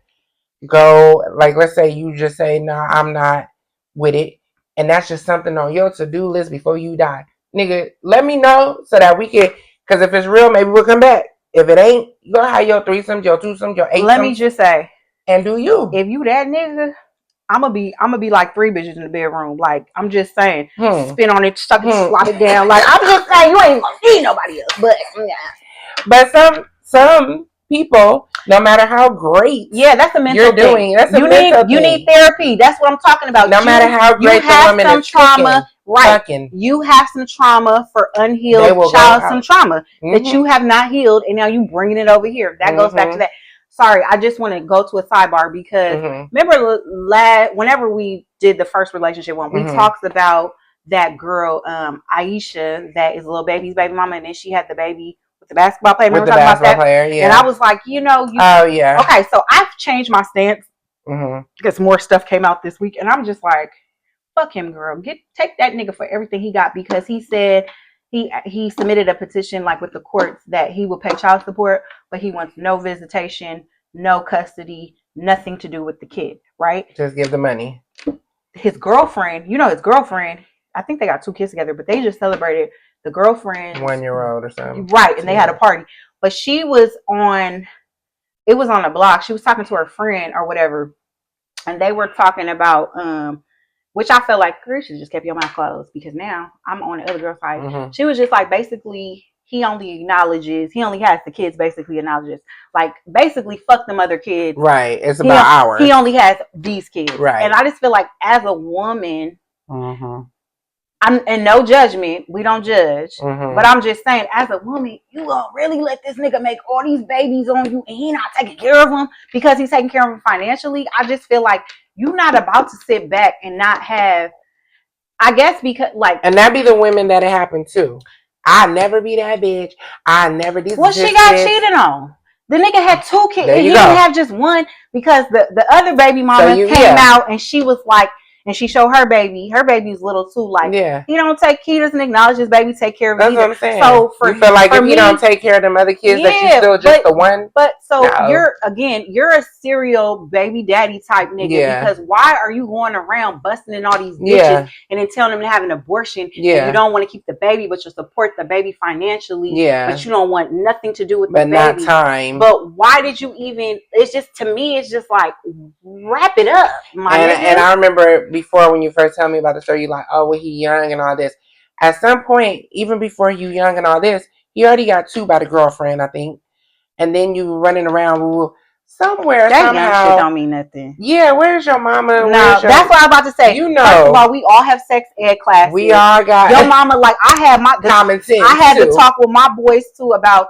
[SPEAKER 1] go, like, let's say you just say, nah, I'm not with it. And that's just something on your to-do list before you die. Nigga, let me know so that we can, because if it's real, maybe we'll come back. If it ain't, you gonna have your threesomes, your twosomes, your eightsomes.
[SPEAKER 2] Let me just say,
[SPEAKER 1] and do you?
[SPEAKER 2] If you that nigga, I'm gonna be like 3 bitches in the bedroom. Like, I'm just saying, spin on it, suck it, slide it down. Like, I'm just saying, you ain't gonna see nobody else. But yeah.
[SPEAKER 1] But some people, no matter how great,
[SPEAKER 2] that's a mental thing.
[SPEAKER 1] Doing. That's a mental thing.
[SPEAKER 2] You need therapy. That's what I'm talking about.
[SPEAKER 1] No matter how great the woman is,
[SPEAKER 2] trauma. Right. You have some trauma for unhealed some trauma that you have not healed, and now you bringing it over here. That goes back to that. Sorry, I just want to go to a sidebar because remember whenever we did the first relationship one, we talked about that girl, Aisha, that is little baby's baby mama, and then she had the baby with the basketball player. Remember talking about that?
[SPEAKER 1] Player, yeah.
[SPEAKER 2] And I was like, okay, so I've changed my stance because more stuff came out this week, and I'm just like, fuck him, girl. Take that nigga for everything he got because he said he submitted a petition like with the courts that he will pay child support, but he wants no visitation, no custody, nothing to do with the kid, right?
[SPEAKER 1] Just give the money.
[SPEAKER 2] His girlfriend, I think they got 2 kids together, but they just celebrated the girlfriend
[SPEAKER 1] 1-year-old or something.
[SPEAKER 2] Right, and they had a party. But she was on a block. She was talking to her friend or whatever, and they were talking about which I felt like, girl, you should have just kept your mouth closed because now I'm on the other girl's side. She was just like, basically, he only has the kids basically acknowledges. Like, basically, fuck them other kids.
[SPEAKER 1] Right. It's about ours.
[SPEAKER 2] He only has these kids.
[SPEAKER 1] Right.
[SPEAKER 2] And I just feel like as a woman, and no judgment, we don't judge. But I'm just saying, as a woman, you gonna really let this nigga make all these babies on you and he not taking care of them because he's taking care of them financially? I just feel like you're not about to sit back and not have, I guess, because like,
[SPEAKER 1] and that be the women that it happened to. I never be that bitch. I never did.
[SPEAKER 2] Well, she got cheated on. The nigga had 2 kids. He didn't have just one because the other baby mama came out and she was like, and she showed her baby. Her baby's little too. Like, he doesn't acknowledge his baby, take care of
[SPEAKER 1] it. That's what I'm saying. So you feel like if you don't take care of them other kids, that you still just the one.
[SPEAKER 2] But you're a serial baby daddy type nigga because why are you going around busting in all these bitches and then telling them to have an abortion? And you don't want to keep the baby, but you support the baby financially. But you don't want nothing to do with the baby.
[SPEAKER 1] But not time.
[SPEAKER 2] But why did you even? It's just, to me, it's just like, wrap it up, my nigga.
[SPEAKER 1] And I remember before when you first told me about the story, you're like, oh, well, he young and all this. At some point, even before you young and all this, he already got 2 by the girlfriend, I think. And then you running around somewhere
[SPEAKER 2] that
[SPEAKER 1] somehow.
[SPEAKER 2] Young shit don't mean nothing.
[SPEAKER 1] Yeah, where's your mama?
[SPEAKER 2] No, that's what I'm about to say. First of all, we all have sex ed classes.
[SPEAKER 1] We all got
[SPEAKER 2] your mama. Like, I had my
[SPEAKER 1] common sense.
[SPEAKER 2] I had to talk with my boys too about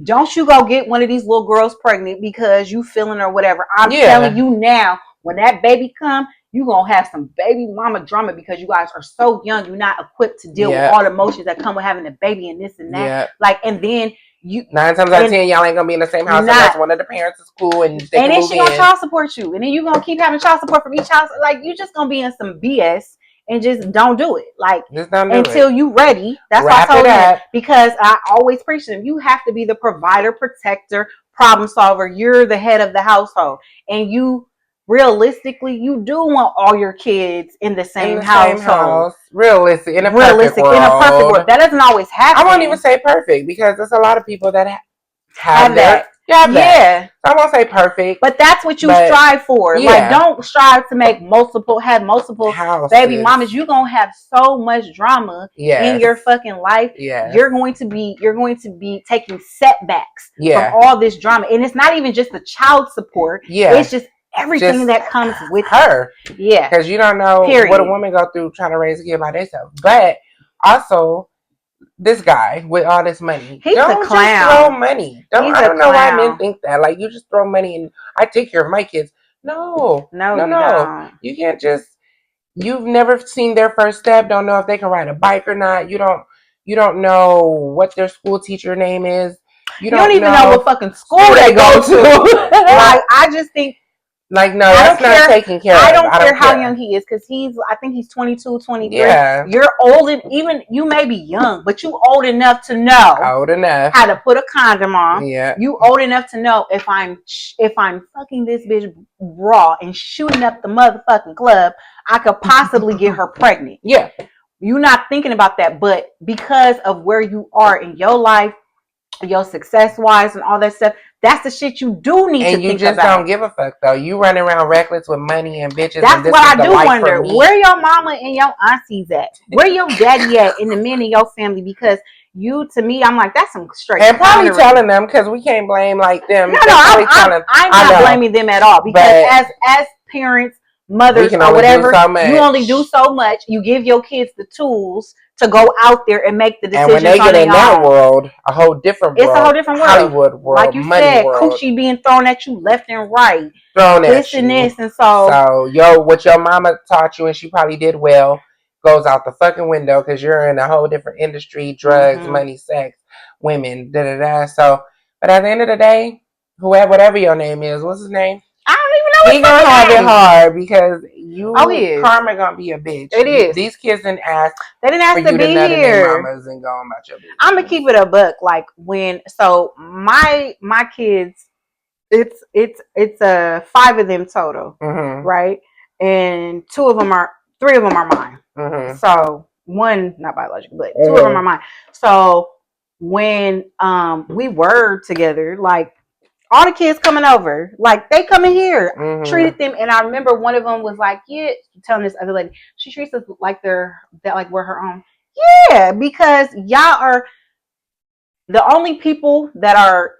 [SPEAKER 2] don't you go get one of these little girls pregnant because you feeling or whatever. I'm telling you now, when that baby come, you gonna have some baby mama drama because you guys are so young. You're not equipped to deal with all the emotions that come with having a baby and this and that. Like, and then 9
[SPEAKER 1] times out of 10, y'all ain't gonna be in the same house unless one of the parents is cool and
[SPEAKER 2] then she gonna child support you, and then you gonna keep having child support from each house. Like, you just gonna be in some BS. And just don't do it. Like, until you ready. That's why I told you. Because I always preach to them. You have to be the provider, protector, problem solver. You're the head of the household. And you, realistically, you do want all your kids in the same household.
[SPEAKER 1] Realistic. In a perfect world.
[SPEAKER 2] That doesn't always happen.
[SPEAKER 1] I won't even say perfect because there's a lot of people that have that. Yeah. I won't say perfect,
[SPEAKER 2] but that's what you strive for. Yeah. Like, don't strive to have multiple houses. Baby mamas. You're gonna have so much drama in your fucking life. Yeah, you're going to be taking setbacks from all this drama, and it's not even just the child support. Yeah, it's just everything that comes with
[SPEAKER 1] her. Yeah, because you don't know what a woman go through trying to raise a kid by themselves. But also, this guy with all this money, don't just throw money. I don't know why men think that. Like, you just throw money and I take care of my kids. No. You can't just. You've never seen their first step. Don't know if they can ride a bike or not. You don't know what their school teacher name is.
[SPEAKER 2] You don't even know what fucking school they go to. Like, I just think.
[SPEAKER 1] Like, no, that's not taken care of.
[SPEAKER 2] I don't care how young he is, because I think he's 22, 23. Yeah. You're old, and even you may be young, but you old enough to know how to put a condom on. Yeah. You old enough to know if I'm fucking this bitch raw and shooting up the motherfucking club, I could possibly get her pregnant. Yeah. You're not thinking about that, but because of where you are in your life, your success wise and all that stuff, that's the shit you do need to think about. And you just
[SPEAKER 1] don't give a fuck, though. You running around reckless with money and bitches.
[SPEAKER 2] That's what I do wonder. Where your mama and your aunties at? Where your daddy at in the men in your family? Because to me, I'm like, that's some straight.
[SPEAKER 1] And probably telling them, because we can't blame like them.
[SPEAKER 2] No, I'm not blaming them at all, because as parents, mothers, or whatever, you only do so much. You give your kids the tools to go out there and make the decisions. And when they get in that
[SPEAKER 1] world, a whole different world.
[SPEAKER 2] It's a whole different world.
[SPEAKER 1] Hollywood world.
[SPEAKER 2] Like you said, coochie being thrown at you left and right.
[SPEAKER 1] Thrown
[SPEAKER 2] at you. This and so.
[SPEAKER 1] So, what your mama taught you and she probably did well goes out the fucking window, because you're in a whole different industry. Drugs, money, sex, women, da-da-da. So, but at the end of the day, whatever your name is, what's his name?
[SPEAKER 2] I don't even know.
[SPEAKER 1] He gonna have it hard, because karma gonna be a bitch.
[SPEAKER 2] It is.
[SPEAKER 1] These kids didn't ask.
[SPEAKER 2] They didn't ask to be here.
[SPEAKER 1] Mamas and going about your business.
[SPEAKER 2] I'm gonna keep it a buck. Like, my kids, it's 5 of them total, right? And 3 of them are mine. Mm-hmm. So one not biological, but 2 of them are mine. So when we were together, like, all the kids coming over, like, they come in here, treated them, and I remember one of them was like, "Yeah," telling this other lady, she treats us like we're her own. Yeah, because y'all are the only people that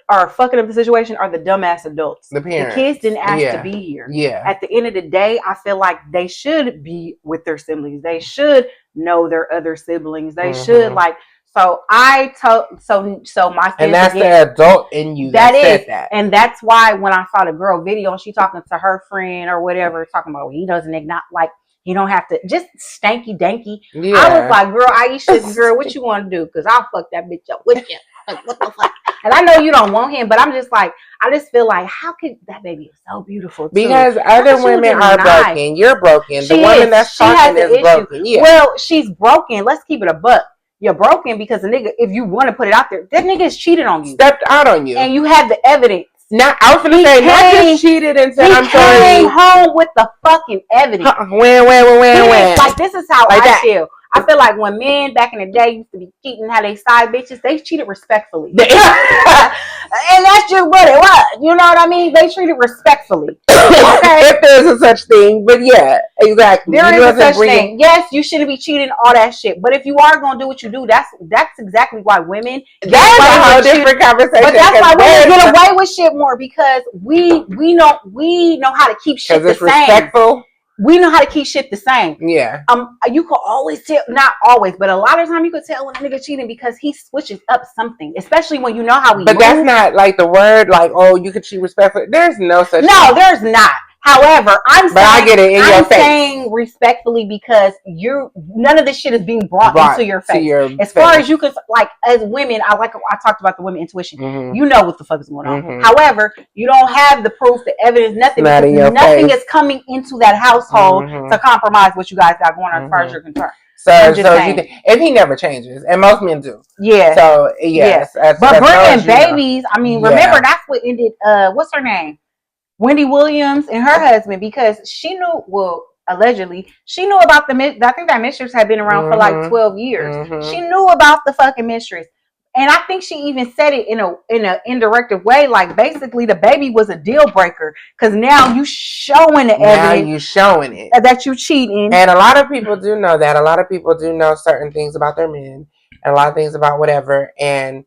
[SPEAKER 2] are fucking up the situation are the dumbass adults. The parents. The kids didn't ask to be here. Yeah. At the end of the day, I feel like they should be with their siblings. They should know their other siblings. They should like. So my
[SPEAKER 1] and that's the adult in you that said that.
[SPEAKER 2] And that's why when I saw the girl video and she talking to her friend or whatever, talking about he doesn't ignore, like, he don't have to, just stanky danky. Yeah. I was like, girl, Aisha, girl, what you want to do? Because I'll fuck that bitch up with you. Like, what the fuck? And I know you don't want him, but I'm just like, I just feel like, how could that baby is so beautiful too.
[SPEAKER 1] Because other women are broken. You're broken. The woman that's talking is broken. Yeah.
[SPEAKER 2] Well, she's broken. Let's keep it a buck. You're broken because the nigga, if you want to put it out there, that nigga is cheated on you.
[SPEAKER 1] Stepped out on you.
[SPEAKER 2] And you have the evidence.
[SPEAKER 1] I was going to say, not just cheated and said, I'm sorry.
[SPEAKER 2] He came home with the fucking evidence.
[SPEAKER 1] When.
[SPEAKER 2] Like, this is how I feel. I feel like when men back in the day used to be cheating, how they side bitches, they cheated respectfully. And that's just what it was. You know what I mean? They treated respectfully. Okay?
[SPEAKER 1] If there's a such thing. But yeah, exactly.
[SPEAKER 2] There is a such thing. Yes, you shouldn't be cheating, all that shit. But if you are going to do what you do, that's exactly why women
[SPEAKER 1] get away with a whole different conversation.
[SPEAKER 2] But that's why women get away with shit more, because we know how to keep shit the same. Because it's respectful. We know how to keep shit the same. Yeah. You could always tell, not always, but a lot of time you could tell when a nigga cheating because he switches up something, especially when you know how he.
[SPEAKER 1] But moves. That's not like the word, like, oh, you could cheat respectfully. There's no such.
[SPEAKER 2] No,
[SPEAKER 1] thing.
[SPEAKER 2] There's not. However,
[SPEAKER 1] I get it in your face.
[SPEAKER 2] I'm saying respectfully because none of this shit is being brought into your face. As far as you could, like, as women, I talked about the women intuition. Mm-hmm. You know what the fuck is going on. Mm-hmm. However, you don't have the proof, the evidence, nothing.
[SPEAKER 1] Not in your
[SPEAKER 2] nothing
[SPEAKER 1] face.
[SPEAKER 2] Is coming into that household to compromise what you guys got going on as far as you're concerned.
[SPEAKER 1] So if he never changes, and most men do. Yeah. So yes.
[SPEAKER 2] But bringing babies, I mean, remember that's what ended. What's her name? Wendy Williams and her husband, because she knew, well, allegedly, she knew about I think that mistress had been around for like 12 years. Mm-hmm. She knew about the fucking mistress. And I think she even said it in a indirective way, like basically the baby was a deal breaker because now you showing the evidence.
[SPEAKER 1] Now you showing it
[SPEAKER 2] that you cheating.
[SPEAKER 1] And a lot of people do know that. A lot of people do know certain things about their men and a lot of things about whatever. And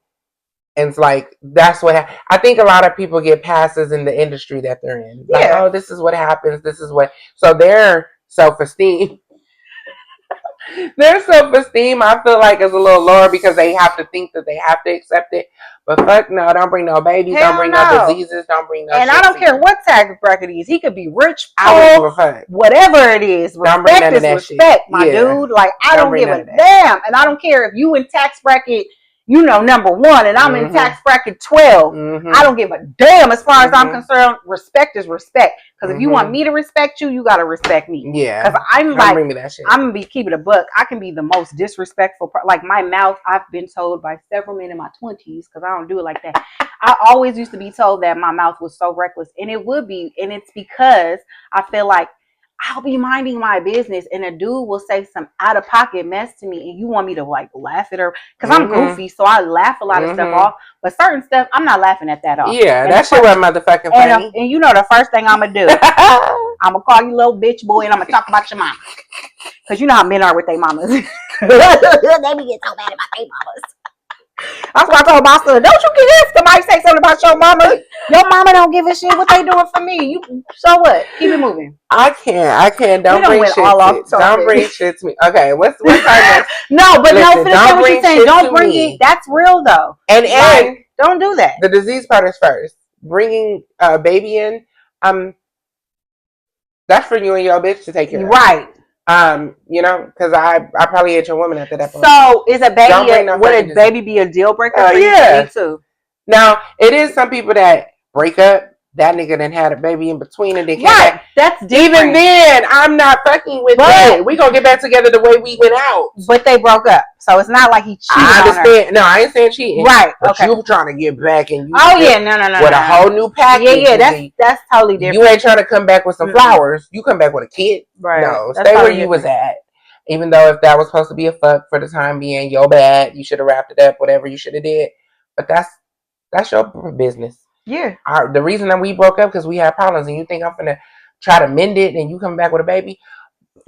[SPEAKER 1] it's like that's what I think. A lot of people get passes in the industry that they're in. Like, oh, this is what happens. This is what. So their self-esteem. Their self-esteem, I feel like, is a little lower because they have to think that they have to accept it. But fuck no, don't bring no babies, don't bring no diseases, don't bring no
[SPEAKER 2] and
[SPEAKER 1] shit
[SPEAKER 2] I don't care what tax bracket he is. He could be rich, poor,
[SPEAKER 1] I don't give a fuck.
[SPEAKER 2] Whatever it is.
[SPEAKER 1] Don't bring
[SPEAKER 2] Respect
[SPEAKER 1] none of that
[SPEAKER 2] is respect,
[SPEAKER 1] shit.
[SPEAKER 2] my dude. Like, I don't give a damn. And I don't care if you in tax bracket, you know, number 1, and I'm in tax bracket 12. I don't give a damn. As far as I'm concerned, respect is respect. Because if you want me to respect you, you got to respect me.
[SPEAKER 1] Yeah.
[SPEAKER 2] Because I'm
[SPEAKER 1] don't bring me that shit.
[SPEAKER 2] I'm going to be keeping a buck. I can be the most disrespectful. Like, my mouth, I've been told by several men in my 20s, because I don't do it like that. I always used to be told that my mouth was so reckless. And it would be. And it's because I feel like I'll be minding my business and a dude will say some out of pocket mess to me and you want me to like laugh at her because I'm goofy, so I laugh a lot of stuff off, but certain stuff I'm not laughing at that off.
[SPEAKER 1] Yeah, and that shit was motherfucking funny.
[SPEAKER 2] And you know the first thing I'm gonna do, I'm gonna call you little bitch boy and I'm gonna talk about your mama, because you know how men are with their mamas. They be get so mad about their mamas. That's why I told my son, don't you get this? Somebody say something about your mama. Your mama don't give a shit what they doing for me. You so what? Keep it moving. I
[SPEAKER 1] can't. Don't bring shit. Don't bring shit to me. Okay, what's our next?
[SPEAKER 2] No, but listen, no, finish what you're saying. Don't bring it. That's real though.
[SPEAKER 1] And
[SPEAKER 2] don't do that.
[SPEAKER 1] The disease part is first. Bringing a baby in, that's for you and your bitch to take care of.
[SPEAKER 2] Right.
[SPEAKER 1] You know, because I probably hit your woman after that point.
[SPEAKER 2] So is a baby would a baby be a deal breaker for you too?
[SPEAKER 1] Now it is some people that break up. That nigga done had a baby in between and then came back.
[SPEAKER 2] That's different.
[SPEAKER 1] Even then, I'm not fucking with that. We gonna get back together the way we went out.
[SPEAKER 2] But they broke up, so it's not like he cheated. I understand.
[SPEAKER 1] On her. No, I ain't saying cheating.
[SPEAKER 2] Right.
[SPEAKER 1] But you trying to get back and you.
[SPEAKER 2] Oh yeah, no.
[SPEAKER 1] With a whole new package.
[SPEAKER 2] Yeah. That's totally different.
[SPEAKER 1] You ain't trying to come back with some flowers. You come back with a kid. Right. No, stay where you was at. Even though if that was supposed to be a fuck for the time being, your bad. You should have wrapped it up. Whatever you should have did. But that's your business.
[SPEAKER 2] Yeah.
[SPEAKER 1] The reason that we broke up because we had problems, and you think I'm gonna try to mend it, and you come back with a baby.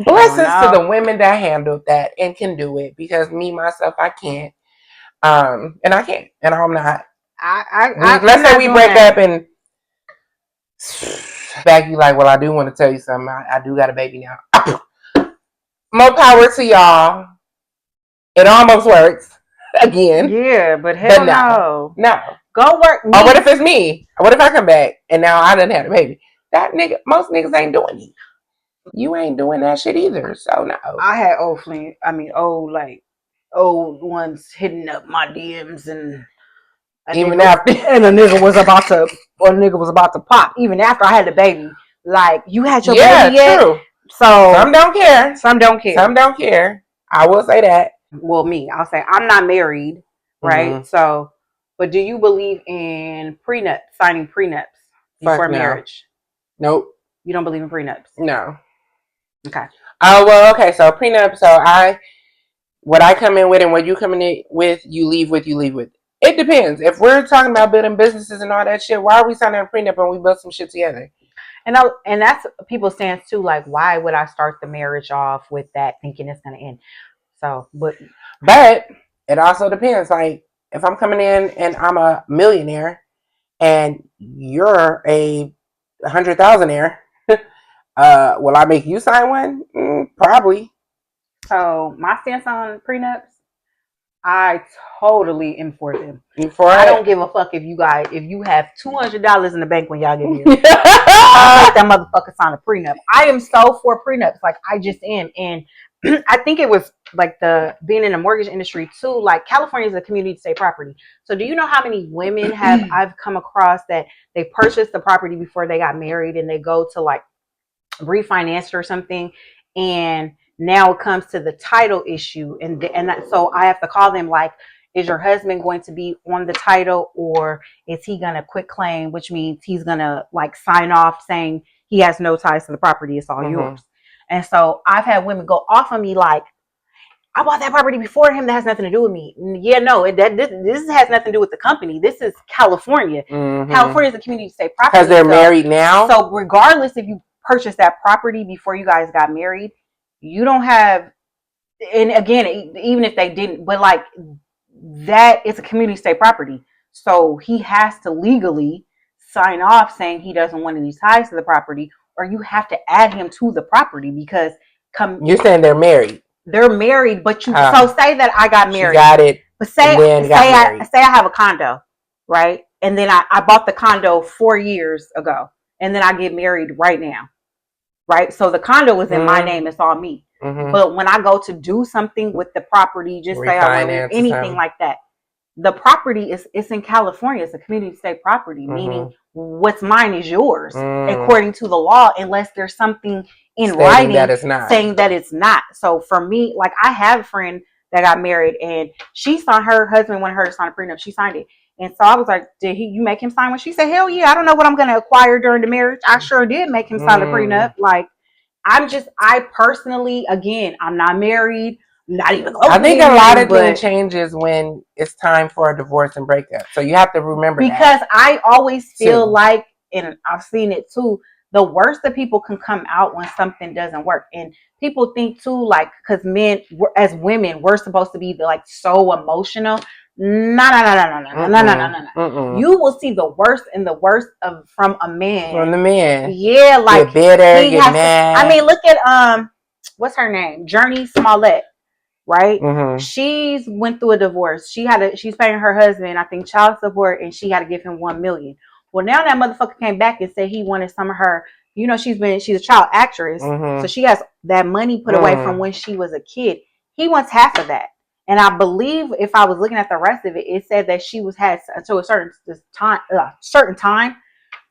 [SPEAKER 1] Blessings to the women that handled that and can do it, because me myself I can't, and I can't, and I'm not. Let's say we break up and back you like, well, I do want to tell you something. I do got a baby now. More power to y'all. It almost works again.
[SPEAKER 2] Yeah, but hell no. Go work.
[SPEAKER 1] Or what if it's me? What if I come back and now I done had a baby? That nigga, most niggas ain't doing it. You ain't doing that shit either. So no.
[SPEAKER 2] I had old ones hitting up my DMs and
[SPEAKER 1] even after,
[SPEAKER 2] and a nigga was about to pop even after I had the baby. Like, you had your baby yet? True. So
[SPEAKER 1] some don't care.
[SPEAKER 2] Some don't
[SPEAKER 1] care. I will say that.
[SPEAKER 2] Well, I'll say I'm not married, right? Mm-hmm. So. But do you believe in signing prenups before marriage?
[SPEAKER 1] Nope.
[SPEAKER 2] You don't believe in prenups?
[SPEAKER 1] No.
[SPEAKER 2] Okay.
[SPEAKER 1] Well, okay. So prenup. So what I come in with and what you come in with, you leave with. It depends. If we're talking about building businesses and all that shit, why are we signing a prenup when we build some shit together?
[SPEAKER 2] And that's people's stance too. Like, why would I start the marriage off with that thinking it's going to end? So, but
[SPEAKER 1] it also depends. Like, if I'm coming in and I'm a millionaire and you're a 100,000aire, will I make you sign one? Probably.
[SPEAKER 2] So my stance on prenups, I totally am for them.
[SPEAKER 1] I
[SPEAKER 2] don't give a fuck if you have $200 in the bank when y'all get married. I make that motherfucker sign a prenup. I am so for prenups. Like, I just am. And I think it was like being in the mortgage industry too. Like, California is a community state property. So do you know how many women I've come across that they purchased the property before they got married and they go to like refinance it or something, and now it comes to the title issue, so I have to call them like, is your husband going to be on the title, or is he gonna quit claim, which means he's gonna like sign off saying he has no ties to the property, it's all yours. And so I've had women go off on me like, I bought that property before him. That has nothing to do with me. Yeah, no, this has nothing to do with the company. This is California. Mm-hmm. California is a community state property.
[SPEAKER 1] Because they're married now?
[SPEAKER 2] So regardless if you purchased that property before you guys got married, you don't have, and again, even if they didn't, but like that, it's a community state property. So he has to legally sign off saying he doesn't want any ties to the property, or you have to add him to the property because
[SPEAKER 1] you're saying they're married.
[SPEAKER 2] They're married, but you so say that I got married.
[SPEAKER 1] She got it.
[SPEAKER 2] But say I have a condo, right? And then I bought the condo 4 years ago, and then I get married right now, right? So the condo was in my name; it's all me. Mm-hmm. But when I go to do something with the property, just say I want anything like that, the property it's in California. It's a community state property, meaning what's mine is yours according to the law, unless there's something in writing saying that it's not. So for me, like I have a friend that got married, and she saw her husband wanted her to sign a prenup. She signed it, and so I was like, "Did you make him sign one?" She said, "Hell yeah! I don't know what I'm going to acquire during the marriage. I sure did make him sign a prenup." Like I personally, again, I'm not married. Not even close.
[SPEAKER 1] I think a lot of things changes when it's time for a divorce and breakup. So you have to remember
[SPEAKER 2] because I always feel like, and I've seen it too, the worst that people can come out when something doesn't work. And people think too, like, because men, as women, we're supposed to be like so emotional. No. You will see the worst and the worst from a man.
[SPEAKER 1] From the man.
[SPEAKER 2] Yeah, like
[SPEAKER 1] get bitter, get mad.
[SPEAKER 2] I mean, look at what's her name? Journey Smollett. Right? Mm-hmm. She's went through a divorce. She's paying her husband, I think, child support, and she had to give him $1 million. Well, now that motherfucker came back and said he wanted some of her, you know, she's a child actress. So she has that money put away from when she was a kid. He wants half of that. And I believe if I was looking at the rest of it, it said that she had until a certain time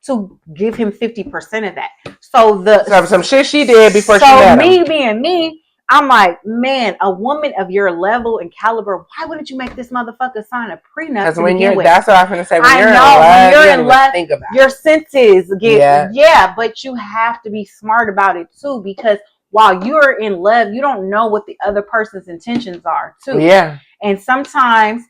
[SPEAKER 2] to give him 50% of that. So
[SPEAKER 1] some shit she did before she met him.
[SPEAKER 2] So me being me, I'm like, man, a woman of your level and caliber, why wouldn't you make this motherfucker sign a prenup?
[SPEAKER 1] Because that's what I'm going to say. When you're in love, think about
[SPEAKER 2] your senses get, but you have to be smart about it too, because while you're in love, you don't know what the other person's intentions are too.
[SPEAKER 1] Yeah.
[SPEAKER 2] And sometimes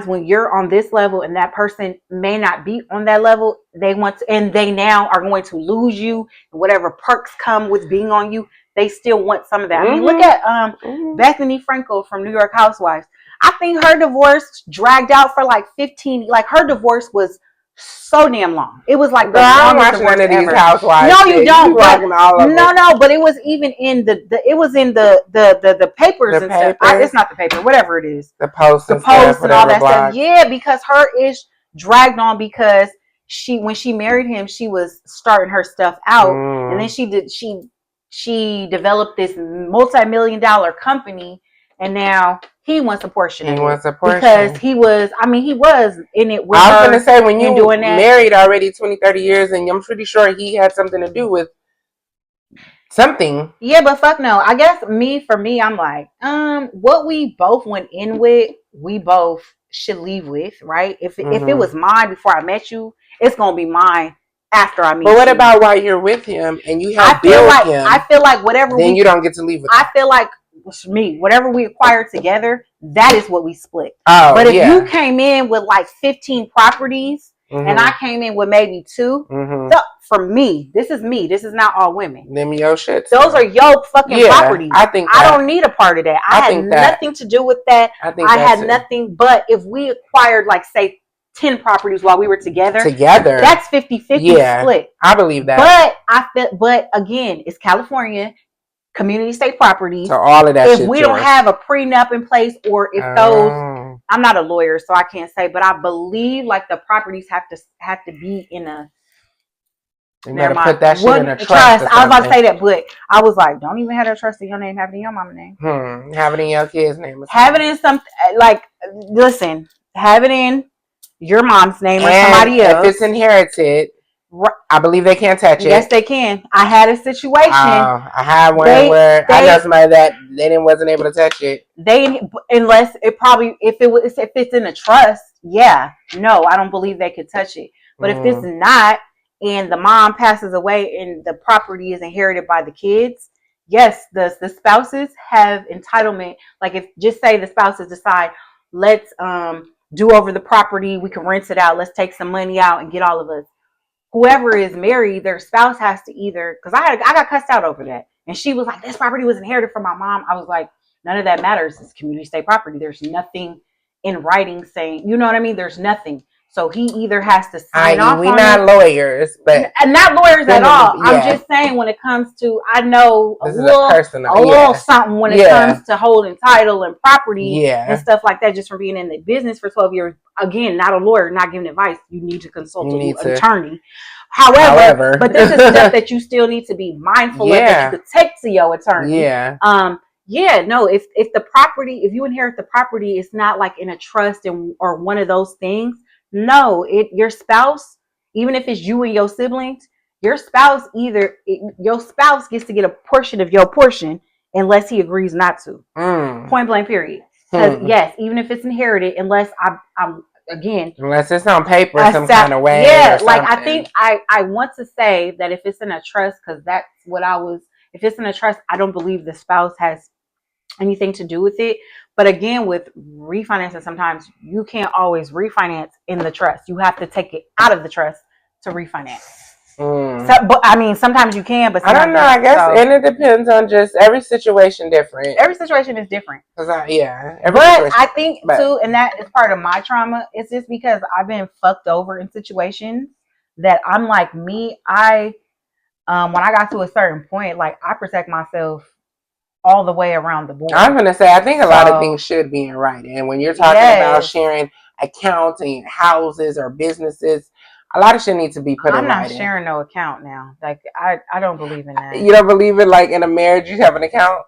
[SPEAKER 2] when you're on this level and that person may not be on that level, they now are going to lose you. Whatever perks come with being on you, they still want some of that. I mean, look at Bethany Frankel from New York Housewives. I think her divorce dragged out for like 15. Like her divorce was so damn long. It was like
[SPEAKER 1] the longest divorce one of these housewives.
[SPEAKER 2] No, you don't. But it was even in the papers and stuff. It's not the paper, whatever it is.
[SPEAKER 1] The post and
[SPEAKER 2] all that stuff. Yeah, because her ish dragged on because when she married him, she was starting her stuff out, and then she developed this multi-million-dollar company, and now he wants a portion of it. Because he was in it with her.
[SPEAKER 1] I was going to say, when you were married already 20, 30 years, and I'm pretty sure he had something to do with something.
[SPEAKER 2] Yeah, but fuck no. I guess for me, I'm like, what we both went in with, we both should leave with, right? If it was mine before I met you, it's going to be mine after I meet you.
[SPEAKER 1] But what about while you're with him and you have built him?
[SPEAKER 2] I feel like whatever
[SPEAKER 1] then you don't get to leave with him.
[SPEAKER 2] I feel like whatever we acquired together, that is what we split. But if you came in with like 15 properties and I came in with maybe 2, for me, this is not all women.
[SPEAKER 1] Them your shit.
[SPEAKER 2] Those are your fucking properties. I don't need a part of that. I had nothing to do with that. I had nothing. But if we acquired, like, say, 10 properties while we were together, that's 50-50 split.
[SPEAKER 1] I believe that.
[SPEAKER 2] But again, it's California, community state properties.
[SPEAKER 1] So all of that
[SPEAKER 2] if we don't have a prenup in place, or if I'm not a lawyer, so I can't say, but I believe like the properties have to be in a.
[SPEAKER 1] You gotta put that shit in a trust.
[SPEAKER 2] I was about to say that, but I was like, don't even have that trust in your name, have it in your mama's name.
[SPEAKER 1] Have it in your kid's name.
[SPEAKER 2] Have it in something like, listen, have it in your mom's name or somebody else.
[SPEAKER 1] If it's inherited, I believe they can't touch it.
[SPEAKER 2] Yes, they can. I had a situation.
[SPEAKER 1] I had one where I know somebody that wasn't able to touch it.
[SPEAKER 2] Unless if it's in a trust, no, I don't believe they could touch it. But if it's not, and the mom passes away and the property is inherited by the kids, yes, the spouses have entitlement. Like if just say the spouses decide, let's do over the property, we can rent it out, let's take some money out and get all of us. Whoever is married, their spouse has to either, because I got cussed out over that. And she was like, this property was inherited from my mom. I was like, none of that matters. It's community state property. There's nothing in writing saying, you know what I mean? There's nothing. So he either has to sign off.
[SPEAKER 1] We're not lawyers, but
[SPEAKER 2] not lawyers at all. Yeah. I'm just saying when it comes to, I know a little something when it comes to holding title and property and stuff like that, just from being in the business for 12 years. Again, not a lawyer, not giving advice. You need to consult an attorney. However, but this is stuff that you still need to be mindful of that you could take to your attorney. No, if the property, if you inherit the property, it's not like in a trust or one of those things. No, your spouse, even if it's you and your siblings, your spouse gets to get a portion of your portion unless he agrees not to. Point blank, period. Because yes, even if it's inherited, unless unless
[SPEAKER 1] it's on paper some kind of way.
[SPEAKER 2] Yeah, like I think I want to say that if it's in a trust, because that's what if it's in a trust, I don't believe the spouse has anything to do with it. But again, with refinancing, sometimes you can't always refinance in the trust. You have to take it out of the trust to refinance. So, but I mean, sometimes you can, but
[SPEAKER 1] I don't know. I guess, and it depends on just every situation different.
[SPEAKER 2] Every situation is different.
[SPEAKER 1] But
[SPEAKER 2] I think too, and that is part of my trauma. It's just because I've been fucked over in situations that I'm like me. When I got to a certain point, like I protect myself all the way around the board.
[SPEAKER 1] I'm going to say, I think a lot of things should be in writing. And when you're talking about sharing accounts and houses or businesses, a lot of shit needs to be put in writing.
[SPEAKER 2] I'm not sharing no account now. Like, I don't believe in that.
[SPEAKER 1] You don't believe in, like, in a marriage, you have an account?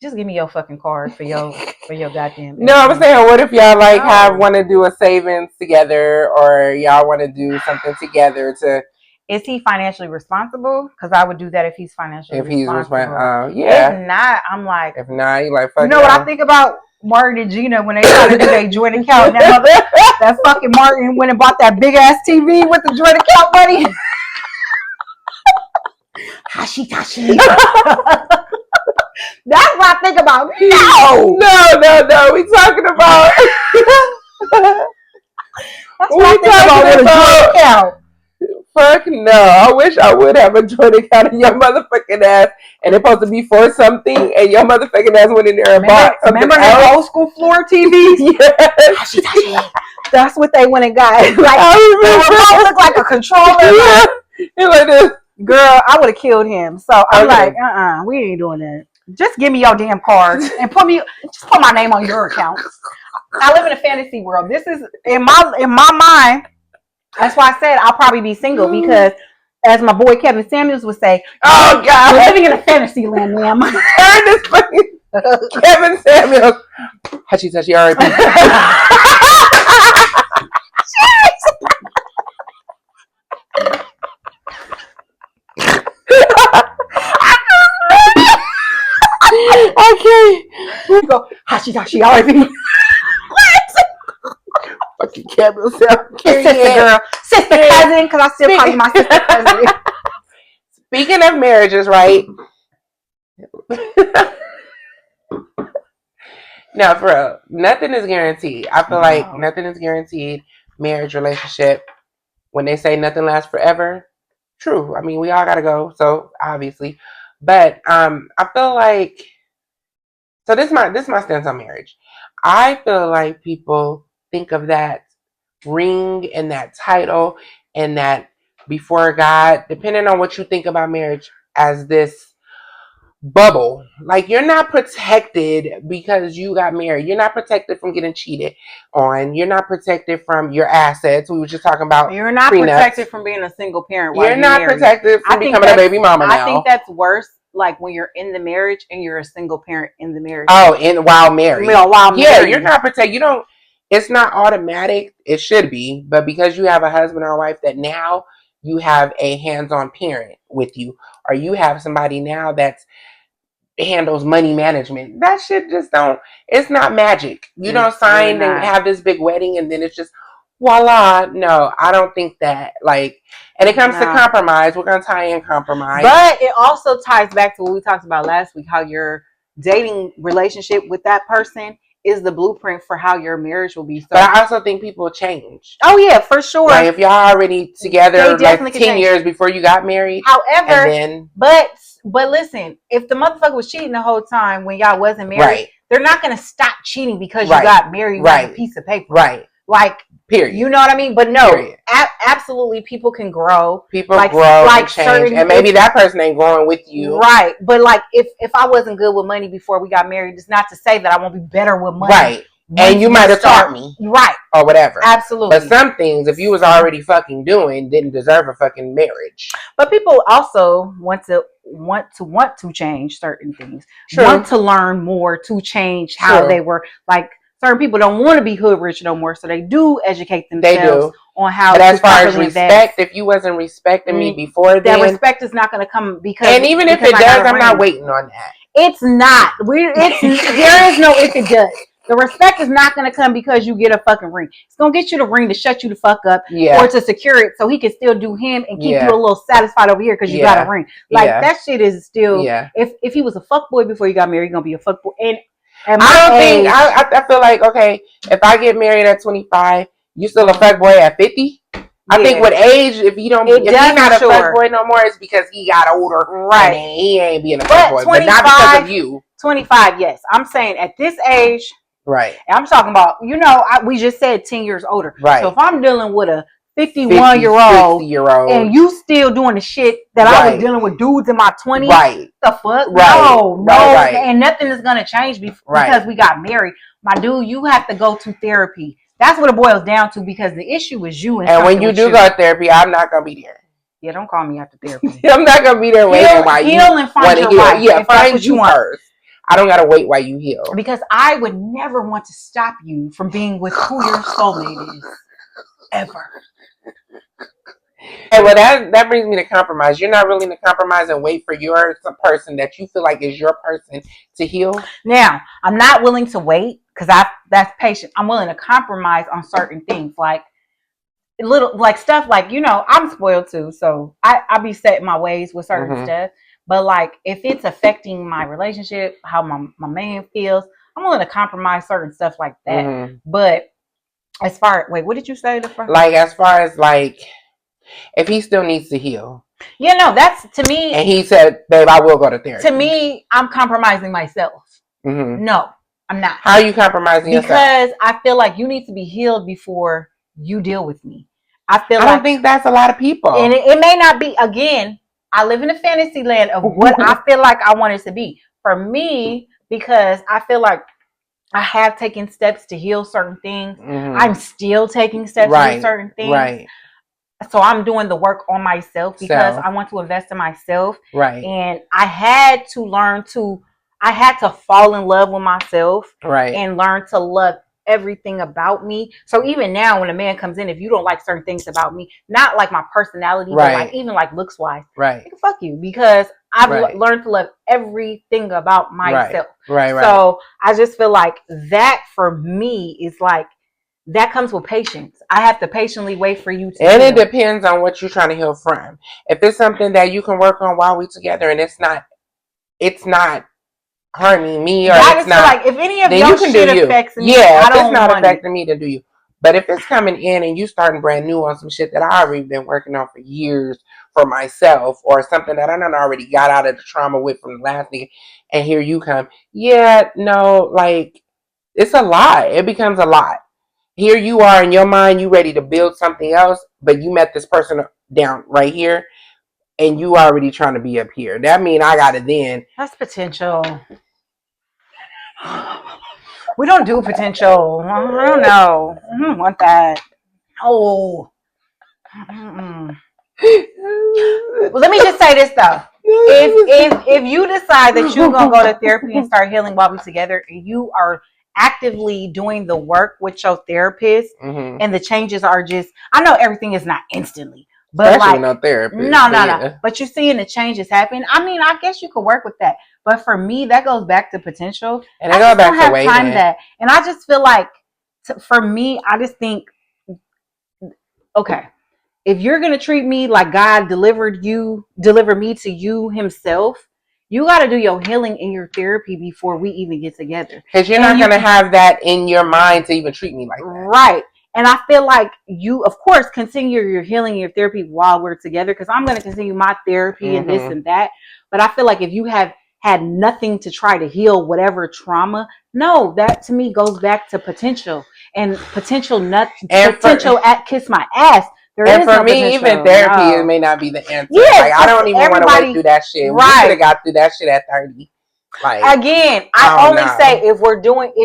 [SPEAKER 2] Just give me your fucking card for your goddamn.
[SPEAKER 1] No, I was saying, what if y'all, like, want to do a savings together or y'all want to do something together to...
[SPEAKER 2] Is he financially responsible? Because I would do that if he's financially responsible.
[SPEAKER 1] Yeah.
[SPEAKER 2] If not, I'm like...
[SPEAKER 1] If not, you like, fuck.
[SPEAKER 2] You know what I think about Martin and Gina when they try to do their joint account? That fucking Martin went and bought that big ass TV with the joint account money. Hashi. That's what I think about.
[SPEAKER 1] No. We talking about...
[SPEAKER 2] That's what I think about with a joint account.
[SPEAKER 1] Fuck no. I wish I would have a joint account in your motherfucking ass and it's supposed to be for something and your motherfucking ass went in there and bought something.
[SPEAKER 2] Remember the old school floor TVs?
[SPEAKER 1] Yes.
[SPEAKER 2] That's what they went and got. Like, the remote looked like a controller.
[SPEAKER 1] Yeah. Like this.
[SPEAKER 2] Girl, I would have killed him. So I'm like, we ain't doing that. Just give me your damn cards and put my name on your account. I live in a fantasy world. This is in my mind. That's why I said I'll probably be single because, as my boy Kevin Samuels would say,
[SPEAKER 1] "Oh God,
[SPEAKER 2] we're living in a fantasy land, ma'am."
[SPEAKER 1] Turn this fucking Kevin Samuels, Hachi R.I.P. Okay,
[SPEAKER 2] go Hachi R.I.P.
[SPEAKER 1] Fucking Kevin Samuels,
[SPEAKER 2] sister cousin, because I still call you my sister cousin.
[SPEAKER 1] Speaking of marriages, right? No, for real, nothing is guaranteed. I feel like nothing is guaranteed. Marriage, relationship. When they say nothing lasts forever, true. I mean, we all gotta go, so obviously. But I feel like this is my stance on marriage. I feel like people think of that ring and that title and that before God, depending on what you think about marriage, as this bubble. Like, you're not protected because you got married. You're not protected from getting cheated on. You're not protected from your assets. We were just talking about
[SPEAKER 2] You're not protected from being a single parent while
[SPEAKER 1] you're not
[SPEAKER 2] married.
[SPEAKER 1] Protected from becoming a baby mama now.
[SPEAKER 2] I think that's worse. Like when you're in the marriage and you're a single parent in the marriage.
[SPEAKER 1] Oh, while married.
[SPEAKER 2] While
[SPEAKER 1] married. Yeah, you're not protected. You don't. It's not automatic. It should be, but because you have a husband or a wife that now you have a hands-on parent with you, or you have somebody now that handles money management. That shit just don't. It's not magic. You don't sign and have this big wedding, and then it's just voila. No, I don't think that. Like, and it comes to compromise. We're gonna tie in compromise,
[SPEAKER 2] but it also ties back to what we talked about last week. How your dating relationship with that person is the blueprint for how your marriage will be. So,
[SPEAKER 1] but I also think people change.
[SPEAKER 2] Oh yeah, for sure.
[SPEAKER 1] Like if y'all already together like 10 years before you got married.
[SPEAKER 2] However, but listen, if the motherfucker was cheating the whole time when y'all wasn't married, they're not gonna stop cheating because you got married with a piece of paper.
[SPEAKER 1] Right.
[SPEAKER 2] Like, period. You know what I mean? But no, absolutely, people can grow.
[SPEAKER 1] People grow, like change, and maybe that person ain't growing with you,
[SPEAKER 2] right? But like, if I wasn't good with money before we got married, it's not to say that I won't be better with money,
[SPEAKER 1] right? And you might have taught me,
[SPEAKER 2] right,
[SPEAKER 1] or whatever.
[SPEAKER 2] Absolutely.
[SPEAKER 1] But some things, if you was already fucking doing, didn't deserve a fucking marriage.
[SPEAKER 2] But people also want to change certain things. True. Want to learn more to change how they were like. Certain people don't want to be hood rich no more, so they do educate themselves on how. But
[SPEAKER 1] as far as respect, if you wasn't respecting me before then,
[SPEAKER 2] that respect is not going to come because.
[SPEAKER 1] And even if it does, I'm not waiting on that.
[SPEAKER 2] It's not. There is no if it does. The respect is not going to come because you get a fucking ring. It's going to get you the ring to shut you the fuck up, or to secure it so he can still do him and keep you a little satisfied over here because you got a ring. Like that shit is still. Yeah. If he was a fuckboy before you got married, he's gonna be a fuckboy. And I don't think
[SPEAKER 1] I feel like, okay, if I get married at 25, you still a fuckboy at 50? I think with age, if he's not a fuckboy no more, it's because he got older, right? And he ain't being a fuckboy, but not because of you.
[SPEAKER 2] 25, yes. I'm saying at this age,
[SPEAKER 1] right?
[SPEAKER 2] And I'm talking about, we just said 10 years older, right? So if I'm dealing with a 51-year-old, and you still doing the shit that I was dealing with dudes in my 20s, right? The fuck, no, and nothing is gonna change because we got married, my dude. You have to go to therapy. That's what it boils down to because the issue is you.
[SPEAKER 1] And when you do go to therapy, I'm not gonna be there.
[SPEAKER 2] Yeah, don't call me after therapy.
[SPEAKER 1] I'm not gonna be there waiting while you
[SPEAKER 2] heal and find your wife.
[SPEAKER 1] Yeah, find you first. I don't gotta wait while you heal
[SPEAKER 2] because I would never want to stop you from being with who your soulmate is ever.
[SPEAKER 1] Hey, well, that brings me to compromise. You're not willing to compromise and wait for your person that you feel like is your person to heal.
[SPEAKER 2] Now, I'm not willing to wait because that's patient. I'm willing to compromise on certain things, like little like stuff like I'm spoiled too, so I be set in my ways with certain stuff. But like if it's affecting my relationship, how my man feels, I'm willing to compromise certain stuff like that. But as far what did you say?
[SPEAKER 1] Like as far as like. If he still needs to heal.
[SPEAKER 2] Yeah, no, that's to me.
[SPEAKER 1] And he said, babe, I will go to therapy.
[SPEAKER 2] To me, I'm compromising myself. No, I'm not.
[SPEAKER 1] How are you compromising yourself?
[SPEAKER 2] Because I feel like you need to be healed before you deal with me. I
[SPEAKER 1] don't think that's a lot of people.
[SPEAKER 2] And it may not be, again, I live in a fantasy land of what I feel like I want it to be. For me, because I feel like I have taken steps to heal certain things. I'm still taking steps to heal certain things. Right. So I'm doing the work on myself because I want to invest in myself. Right. And I had to fall in love with myself. Right. And learn to love everything about me. So even now when a man comes in, if you don't like certain things about me, not like my personality, but like even like looks wise, right? Fuck you, because I've learned to love everything about myself. Right. So I just feel like that for me is like, that comes with patience. I have to patiently wait for you to
[SPEAKER 1] And heal. It depends on what you're trying to heal from. If it's something that you can work on while we're together and it's not harming me or it's not
[SPEAKER 2] like if any of your shit affects me,
[SPEAKER 1] if it's not affecting me, then do you. But if it's coming in and you starting brand new on some shit that I already been working on for years for myself, or something that I done already got out of the trauma with from the last nigga, and here you come, like it's a lot. It becomes a lot. Here you are in your mind, you ready to build something else, but you met this person down right here, and you already trying to be up here. That mean I got it then.
[SPEAKER 2] That's potential. We don't do potential. I don't know. I don't want that. Oh. Well, let me just say this though. If you decide that you're gonna go to therapy and start healing while we're together, and you are actively doing the work with your therapist, and the changes are just, I know everything is not instantly, but
[SPEAKER 1] especially not therapist.
[SPEAKER 2] No. But you're seeing the changes happen. I mean, I guess you could work with that. But for me, that goes back to potential.
[SPEAKER 1] And I just don't have time
[SPEAKER 2] that. And I just feel like, for me, I just think okay, if you're going to treat me like God delivered me to you himself, you got to do your healing in your therapy before we even get together.
[SPEAKER 1] Because you're not going to have that in your mind to even treat me like that.
[SPEAKER 2] Right. And I feel like you, of course, continue your healing, your therapy while we're together, because I'm going to continue my therapy and this and that. But I feel like if you have had nothing to try to heal whatever trauma, no, that to me goes back to potential and potential at kiss my ass.
[SPEAKER 1] And for me, even therapy, it may not be the answer. Yeah, like, I don't even want to wait through that shit. Right. We could have got through that shit at 30. Like,
[SPEAKER 2] again, I only say if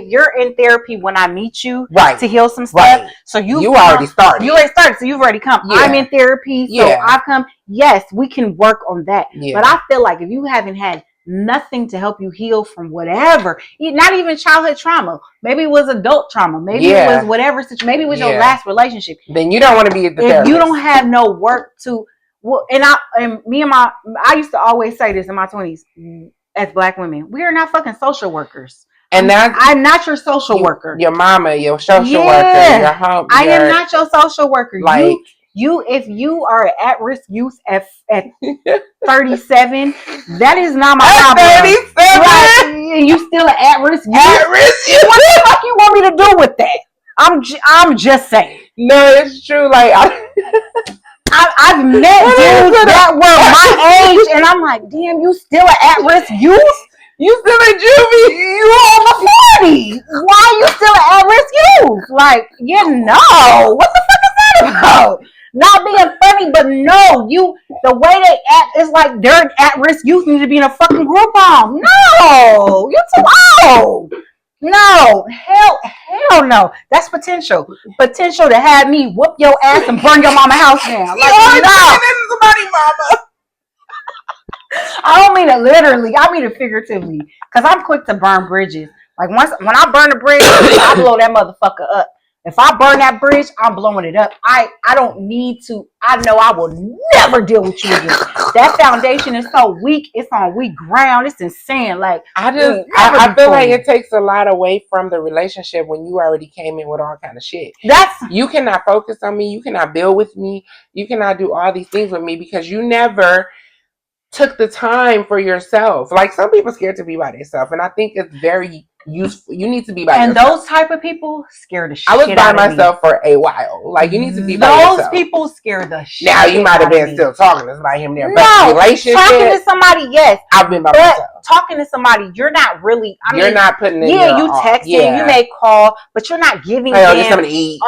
[SPEAKER 2] you're in therapy when I meet you to heal some stuff. Right. So you already started. You already started, so you've already come. Yeah. I'm in therapy, so I've come. Yes, we can work on that. Yeah. But I feel like if you haven't had nothing to help you heal from whatever, not even childhood trauma, maybe it was adult trauma, maybe it was whatever situation, maybe it was your last relationship, then you don't want to be at the therapist. If you don't have no work to, well, I used to always say this in my 20s. As Black women, we are not fucking social workers. And I'm not your social worker. Your mama, your social worker, your home. I am not your social worker. Like if you are at risk youth at 37, that is not my problem. 37, right? You still an at risk youth. At risk youth. What the fuck you want me to do with that? I'm just saying.
[SPEAKER 1] No, it's true. Like
[SPEAKER 2] I've met dudes that were my age, and I'm like, damn, you still an at-risk youth? You still a juvie? You over 40? Why are you still an at-risk youth? Like, what the fuck is that about? Not being funny, but no, the way they act is like they're at-risk youth need to be in a fucking group home. No, you're too old. No, hell no. That's potential. Potential to have me whoop your ass and burn your mama house down. Like, no. Somebody, mama. I don't mean it literally. I mean it figuratively. Because I'm quick to burn bridges. Like when I burn a bridge, I blow that motherfucker up. If I burn that bridge, I'm blowing it up. I don't need to. I know I will never deal with you again. That foundation is so weak. It's on weak ground. It's insane. Like
[SPEAKER 1] I feel like it takes a lot away from the relationship when you already came in with all kind of shit. You cannot focus on me. You cannot build with me. You cannot do all these things with me because you never took the time for yourself. Like some people are scared to be by themselves, and I think it's very useful. You need to be by yourself.
[SPEAKER 2] And those type of people scare the shit out of me.
[SPEAKER 1] I was by myself for a while. Like you need to be by yourself.
[SPEAKER 2] Those people scare the shit.
[SPEAKER 1] Now you might have been still talking to somebody him there, but relationship.
[SPEAKER 2] Talking to somebody, yes.
[SPEAKER 1] I've been by myself.
[SPEAKER 2] Talking to somebody, you're not really.
[SPEAKER 1] You're not putting in.
[SPEAKER 2] Yeah, you texting, you may call, but you're not giving them
[SPEAKER 1] just something to eat.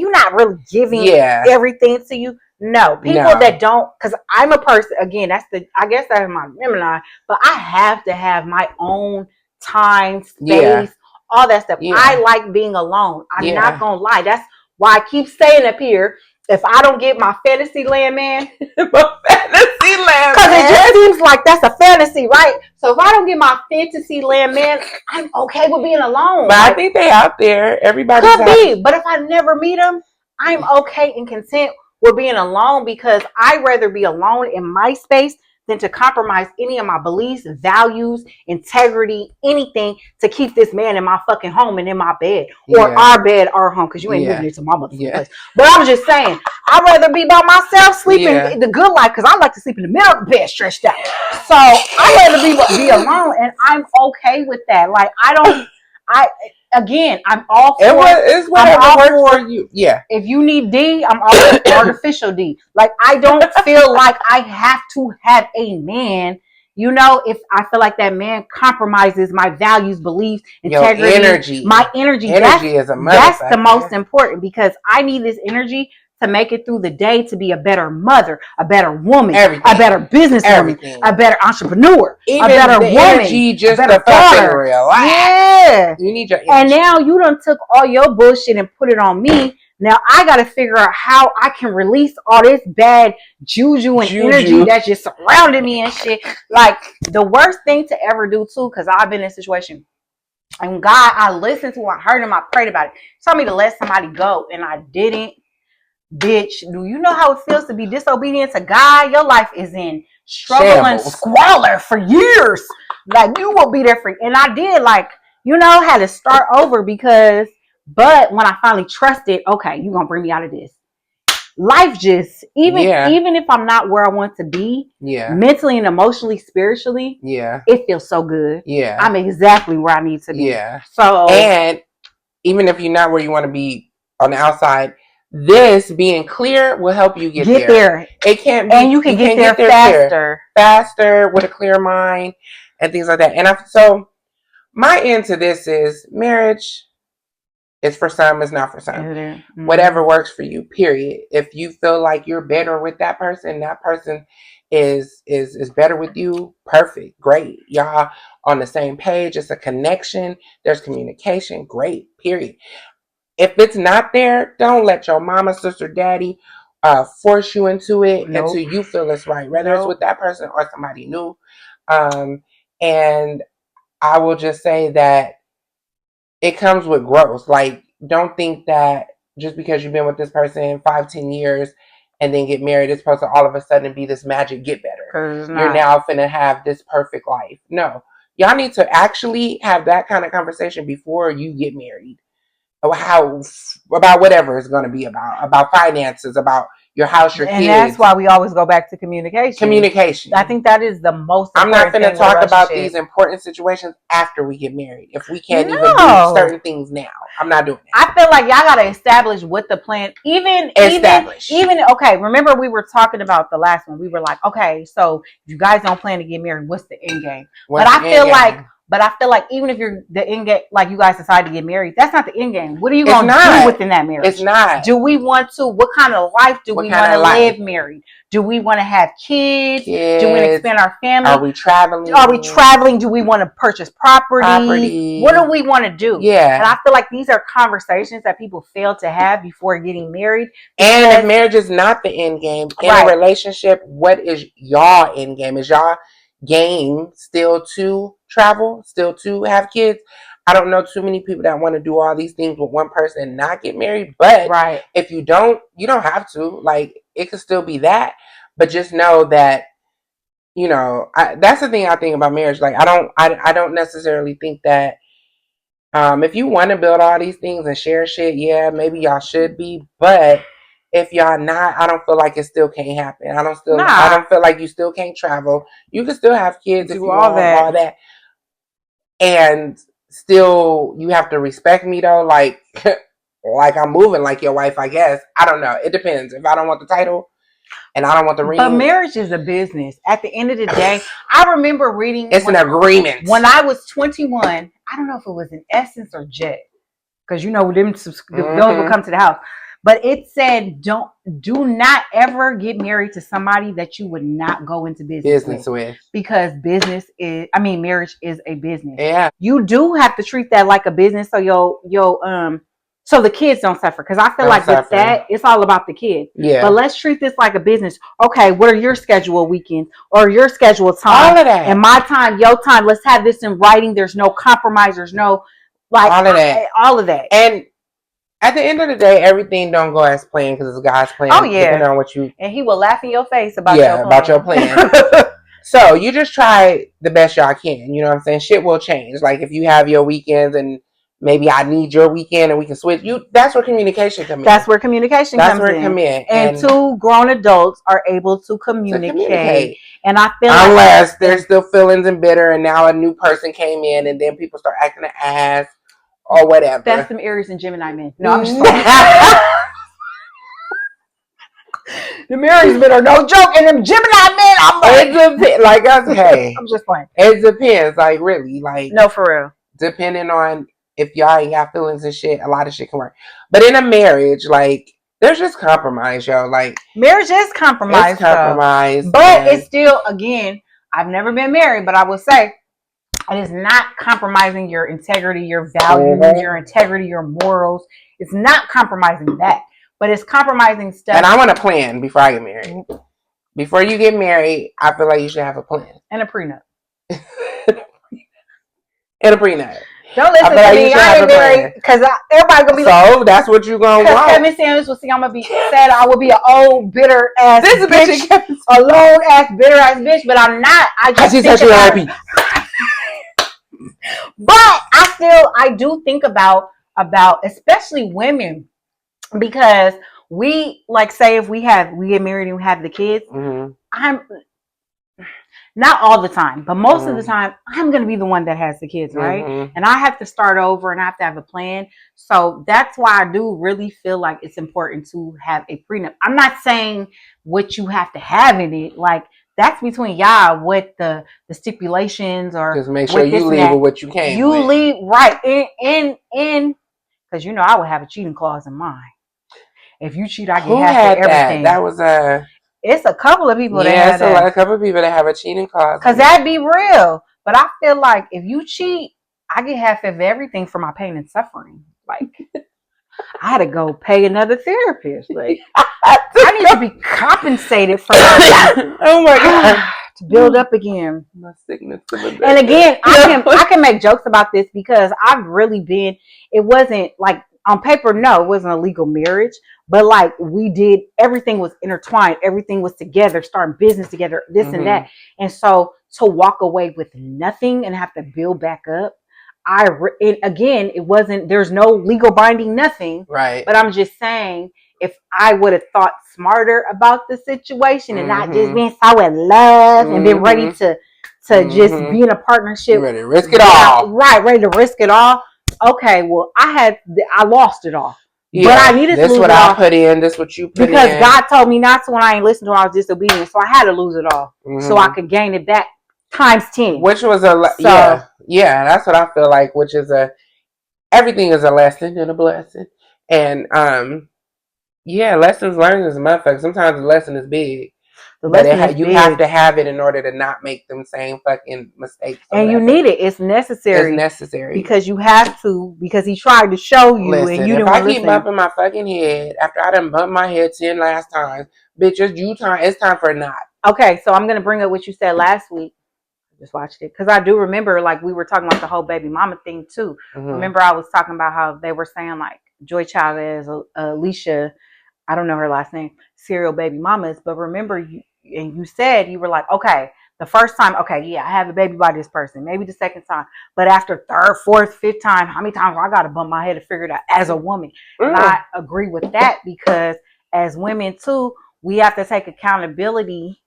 [SPEAKER 2] You're not really giving everything to you. No, people that don't, because I'm a person. Again, I guess that's my Gemini, but I have to have my own time, space, all that stuff. I like being alone. I'm not gonna lie. That's why I keep saying up here, if I don't get my fantasy land man, because it just seems like that's a fantasy, right? So if I don't get my fantasy land man, I'm okay with being alone.
[SPEAKER 1] But I think they out there. Everybody
[SPEAKER 2] could be. But if I never meet them, I'm okay and content with being alone, because I'd rather be alone in my space than to compromise any of my beliefs, values, integrity, anything to keep this man in my fucking home and in my bed, or our bed, our home, because you ain't moving into my motherfucking place. But I'm just saying, I'd rather be by myself, sleeping the good life, because I like to sleep in the middle of the bed, stretched out. So I'd rather be alone, and I'm okay with that. Like Again, I'm all for
[SPEAKER 1] it's whatever works for you. Yeah.
[SPEAKER 2] If you need D, I'm all for artificial D. Like I don't feel like I have to have a man. You know, if I feel like that man compromises my values, beliefs, integrity, my energy
[SPEAKER 1] is a
[SPEAKER 2] that's the most important, because I need this energy to make it through the day, to be a better mother, a better woman, a better businesswoman, a better entrepreneur,
[SPEAKER 1] even
[SPEAKER 2] a better woman,
[SPEAKER 1] energy just a better daughter.
[SPEAKER 2] Yeah.
[SPEAKER 1] You need your energy.
[SPEAKER 2] And now you done took all your bullshit and put it on me. Now I got to figure out how I can release all this bad juju and energy that's just surrounding me and shit. Like the worst thing to ever do too, because I've been in a situation, and God, I listened to him, I heard him, I prayed about it. He told me to let somebody go, and I didn't. Bitch, do you know how it feels to be disobedient to God? Your life is in struggle and squalor for years. Like you will be there for, and I did had to start over, but when I finally trusted, okay, you're gonna bring me out of this. life just even if I'm not where I want to be, mentally and emotionally, spiritually, it feels so good. I'm exactly where I need to be. So,
[SPEAKER 1] and even if you're not where you want to be on the outside, this being clear will help you get there. It can't be,
[SPEAKER 2] and you can get there
[SPEAKER 1] faster with a clear mind and things like that. And so my end to this is marriage. It's for some, it's not for some. Mm-hmm. Whatever works for you, period. If you feel like you're better with that person is better with you, perfect, great. Y'all on the same page, it's a connection, there's communication, great, period. If it's not there, don't let your mama, sister, daddy force you into it until you feel it's right, whether it's with that person or somebody new. And I will just say that it comes with growth. Like, don't think that just because you've been with this person 5-10 years and then get married, it's supposed to all of a sudden be this magic get better. You're now finna have this perfect life. No. Y'all need to actually have that kind of conversation before you get married. About whatever it's going to be about finances, about your house, your kids.
[SPEAKER 2] And that's why we always go back to communication. I think that is the most important
[SPEAKER 1] I'm not going to talk about these important situations after we get married. If we can't even do certain things now, I'm not doing it.
[SPEAKER 2] I feel like y'all got to establish what the plan, even, okay, remember we were talking about the last one. We were like, okay, so if you guys don't plan to get married, what's the end game? But I feel like even if you're the end game, like you guys decide to get married, that's not the end game. What are you going to do within that marriage?
[SPEAKER 1] It's not.
[SPEAKER 2] Do we want to? What kind of life do we want to live married? Do we want to have kids? Do we want to expand our family?
[SPEAKER 1] Are we
[SPEAKER 2] traveling? Do we want to purchase property? What do we want to do?
[SPEAKER 1] Yeah.
[SPEAKER 2] And I feel like these are conversations that people fail to have before getting married.
[SPEAKER 1] And if marriage is not the end game, in a relationship, what is y'all end game? Is y'all game still to travel, still to have kids? I don't know too many people that want to do all these things with one person and not get married. But if you don't have to. Like, it could still be that. But just know that, that's the thing I think about marriage. Like, I don't necessarily think that if you want to build all these things and share shit, yeah, maybe y'all should be. But if y'all not, I don't feel like it still can't happen. I don't feel like you still can't travel. You can still have kids if you want all that. And still, you have to respect me though. Like, like I'm moving like your wife, I guess. I don't know. It depends. If I don't want the title and I don't want the ring.
[SPEAKER 2] But marriage is a business. At the end of the day, I remember reading.
[SPEAKER 1] It's an agreement.
[SPEAKER 2] When I was 21, I don't know if it was in Essence or Jet, because those would come to the house. But it said, do not ever get married to somebody that you would not go into business with. Because marriage is a business.
[SPEAKER 1] Yeah.
[SPEAKER 2] You do have to treat that like a business so so the kids don't suffer. Because I feel like with that, it's all about the kids.
[SPEAKER 1] Yeah.
[SPEAKER 2] But let's treat this like a business. Okay, what are your scheduled weekends or your scheduled time?
[SPEAKER 1] All of that.
[SPEAKER 2] And my time, your time. Let's have this in writing. There's no compromise. There's no all of that.
[SPEAKER 1] And at the end of the day, everything don't go as planned because it's God's plan.
[SPEAKER 2] Oh yeah.
[SPEAKER 1] Depending on what you.
[SPEAKER 2] And He will laugh in your face about your
[SPEAKER 1] plan. So you just try the best y'all can. You know what I'm saying? Shit will change. Like if you have your weekends and maybe I need your weekend and we can switch. That's where communication comes in.
[SPEAKER 2] That's where communication comes in. And two grown adults are able to communicate. And I feel
[SPEAKER 1] unless there's still feelings and bitter, and now a new person came in, and then people start acting an ass or whatever.
[SPEAKER 2] That's some Aries and Gemini men. No, I'm just playing. The Aries men are no joke, and them Gemini men, I'm like, I'm just playing.
[SPEAKER 1] It depends, like really, like
[SPEAKER 2] no, for real.
[SPEAKER 1] Depending on if y'all ain't got feelings and shit, a lot of shit can work. But in a marriage, like there's just compromise, yo. Like
[SPEAKER 2] marriage is compromise, but it's still, again, I've never been married, but I will say it is not compromising your integrity, your values, your integrity, your morals. It's not compromising that, but it's compromising stuff.
[SPEAKER 1] And I want a plan before I get married. Before you get married, I feel like you should have a plan
[SPEAKER 2] and a prenup.
[SPEAKER 1] And a prenup.
[SPEAKER 2] Don't listen to me. I ain't married because everybody gonna be
[SPEAKER 1] so that's what you gonna want.
[SPEAKER 2] Kevin Samuels will see I'm gonna be sad. I will be an old bitter ass bitch, a lone ass bitter ass bitch. But I'm not. I just think
[SPEAKER 1] you happy.
[SPEAKER 2] But I do think about especially women, because we like say if we get married and we have the kids, I'm not all the time, but most of the time, I'm going to be the one that has the kids, right? And I have to start over and I have to have a plan. So that's why I do really feel like it's important to have a prenup. I'm not saying what you have to have in it. Like, that's between y'all, what the stipulations or
[SPEAKER 1] just make sure you leave with what you came with.
[SPEAKER 2] You leave, right, in, because you know I would have a cheating clause in mine. If you cheat, I get half of everything.
[SPEAKER 1] That was
[SPEAKER 2] it's a couple of people that have
[SPEAKER 1] that. Yeah, a couple of people that have a cheating clause.
[SPEAKER 2] Because that'd be real. But I feel like if you cheat, I get half of everything for my pain and suffering. Like, I had to go pay another therapist. Like, I need to be compensated for
[SPEAKER 1] oh my God.
[SPEAKER 2] To build up again.
[SPEAKER 1] My sickness.
[SPEAKER 2] And again, I can make jokes about this because I've really been, it wasn't like, on paper, no, it wasn't a legal marriage, but like we did, everything was intertwined, everything was together, starting business together, this and that. And so to walk away with nothing and have to build back up, again, it wasn't, there's no legal binding, nothing.
[SPEAKER 1] Right.
[SPEAKER 2] But I'm just saying, if I would have thought smarter about the situation and not just being so in love and been ready to just be in a partnership.
[SPEAKER 1] Ready to risk it all.
[SPEAKER 2] Right, ready to risk it all. Okay, well, I lost it all.
[SPEAKER 1] Yeah,
[SPEAKER 2] but I needed to lose it all.
[SPEAKER 1] This what I put in, this what you put in.
[SPEAKER 2] Because God told me not to when I ain't listened to when I was disobedient. So I had to lose it all. So I could gain it back times 10.
[SPEAKER 1] Which was yeah, that's what I feel like, which is everything is a lesson and a blessing. And lessons learned is a motherfucker. Sometimes the lesson is big. You have to have it in order to not make them same fucking mistakes.
[SPEAKER 2] And you need it. It's necessary.
[SPEAKER 1] It's necessary.
[SPEAKER 2] Because you have to. Because he tried to show you.
[SPEAKER 1] Listen,
[SPEAKER 2] and you
[SPEAKER 1] if I keep bumping my fucking head after I done bumped my head 10 last times, bitch, it's time for a knot.
[SPEAKER 2] Okay, so I'm going to bring up what you said last week. Just watched it. Because I do remember, like, we were talking about the whole baby mama thing, too. Remember, I was talking about how they were saying, like, Joy Chavez, Alicia, I don't know her last name, serial baby mamas. But remember, you said, you were like, okay, the first time, okay, yeah, I have a baby by this person. Maybe the second time. But after third, fourth, fifth time, how many times I got to bump my head to figure it out as a woman? And I agree with that because as women, too, we have to take accountability.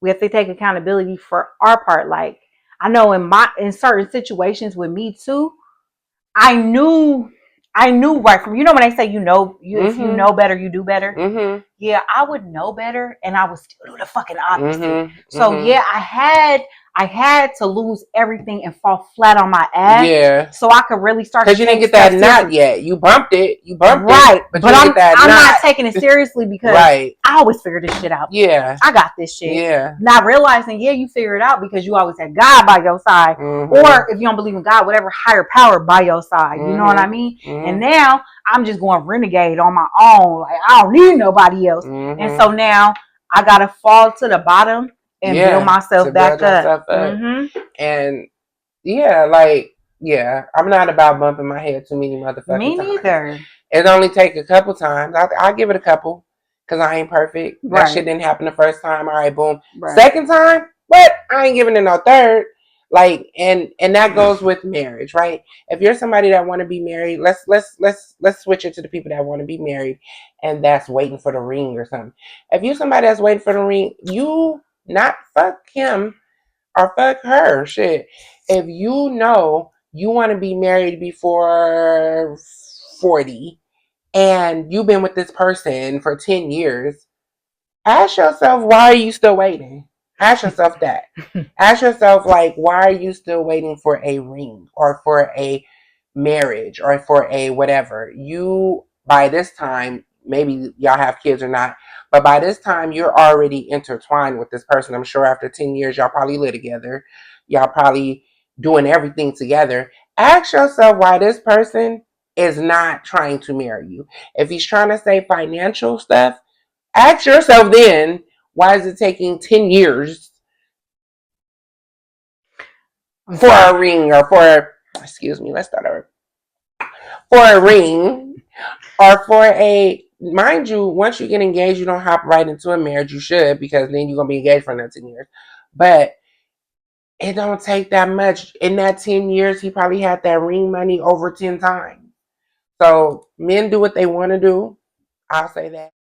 [SPEAKER 2] We have to take accountability for our part. Like, I know in certain situations with me, too, I knew right from, when they say, if you know better, you do better. Yeah, I would know better and I would still do the fucking opposite. So yeah, I had to lose everything and fall flat on my ass. Yeah. So I could really start.
[SPEAKER 1] Because you didn't get that knot yet. You bumped it.
[SPEAKER 2] Right.
[SPEAKER 1] But
[SPEAKER 2] I'm not taking it seriously because I always figure this shit out.
[SPEAKER 1] Yeah.
[SPEAKER 2] I got this shit.
[SPEAKER 1] Yeah.
[SPEAKER 2] Not realizing, you figure it out because you always had God by your side. Or if you don't believe in God, whatever higher power by your side. You know what I mean? And now I'm just going renegade on my own. Like, I don't need nobody else. And so now I got to fall to the bottom and build myself back up.
[SPEAKER 1] And I'm not about bumping my head too many motherfucking times.
[SPEAKER 2] Me neither.
[SPEAKER 1] It only take a couple times. I'll give it a couple because I ain't perfect. That shit didn't happen the first time. All right, boom. Second time, but I ain't giving it no third. Like, and that goes with marriage, right? If you're somebody that want to be married, let's switch it to the people that want to be married, and that's waiting for the ring or something. If you're somebody that's waiting for the ring, you not fuck him or fuck her. Shit. If you know you want to be married before 40 and you've been with this person for 10 years, ask yourself, why are you still waiting? Ask yourself that. Ask yourself, like, why are you still waiting for a ring or for a marriage or for a whatever? You, by this time, maybe y'all have kids or not, but by this time, you're already intertwined with this person. I'm sure after 10 years, y'all probably live together. Y'all probably doing everything together. Ask yourself why this person is not trying to marry you. If he's trying to say financial stuff, ask yourself then, why is it taking 10 years for a ring or let's start over. For a ring or for mind you, once you get engaged, you don't hop right into a marriage. You should, because then you're going to be engaged for another 10 years. But it don't take that much. In that 10 years, he probably had that ring money over 10 times. So men do what they want to do. I'll say that.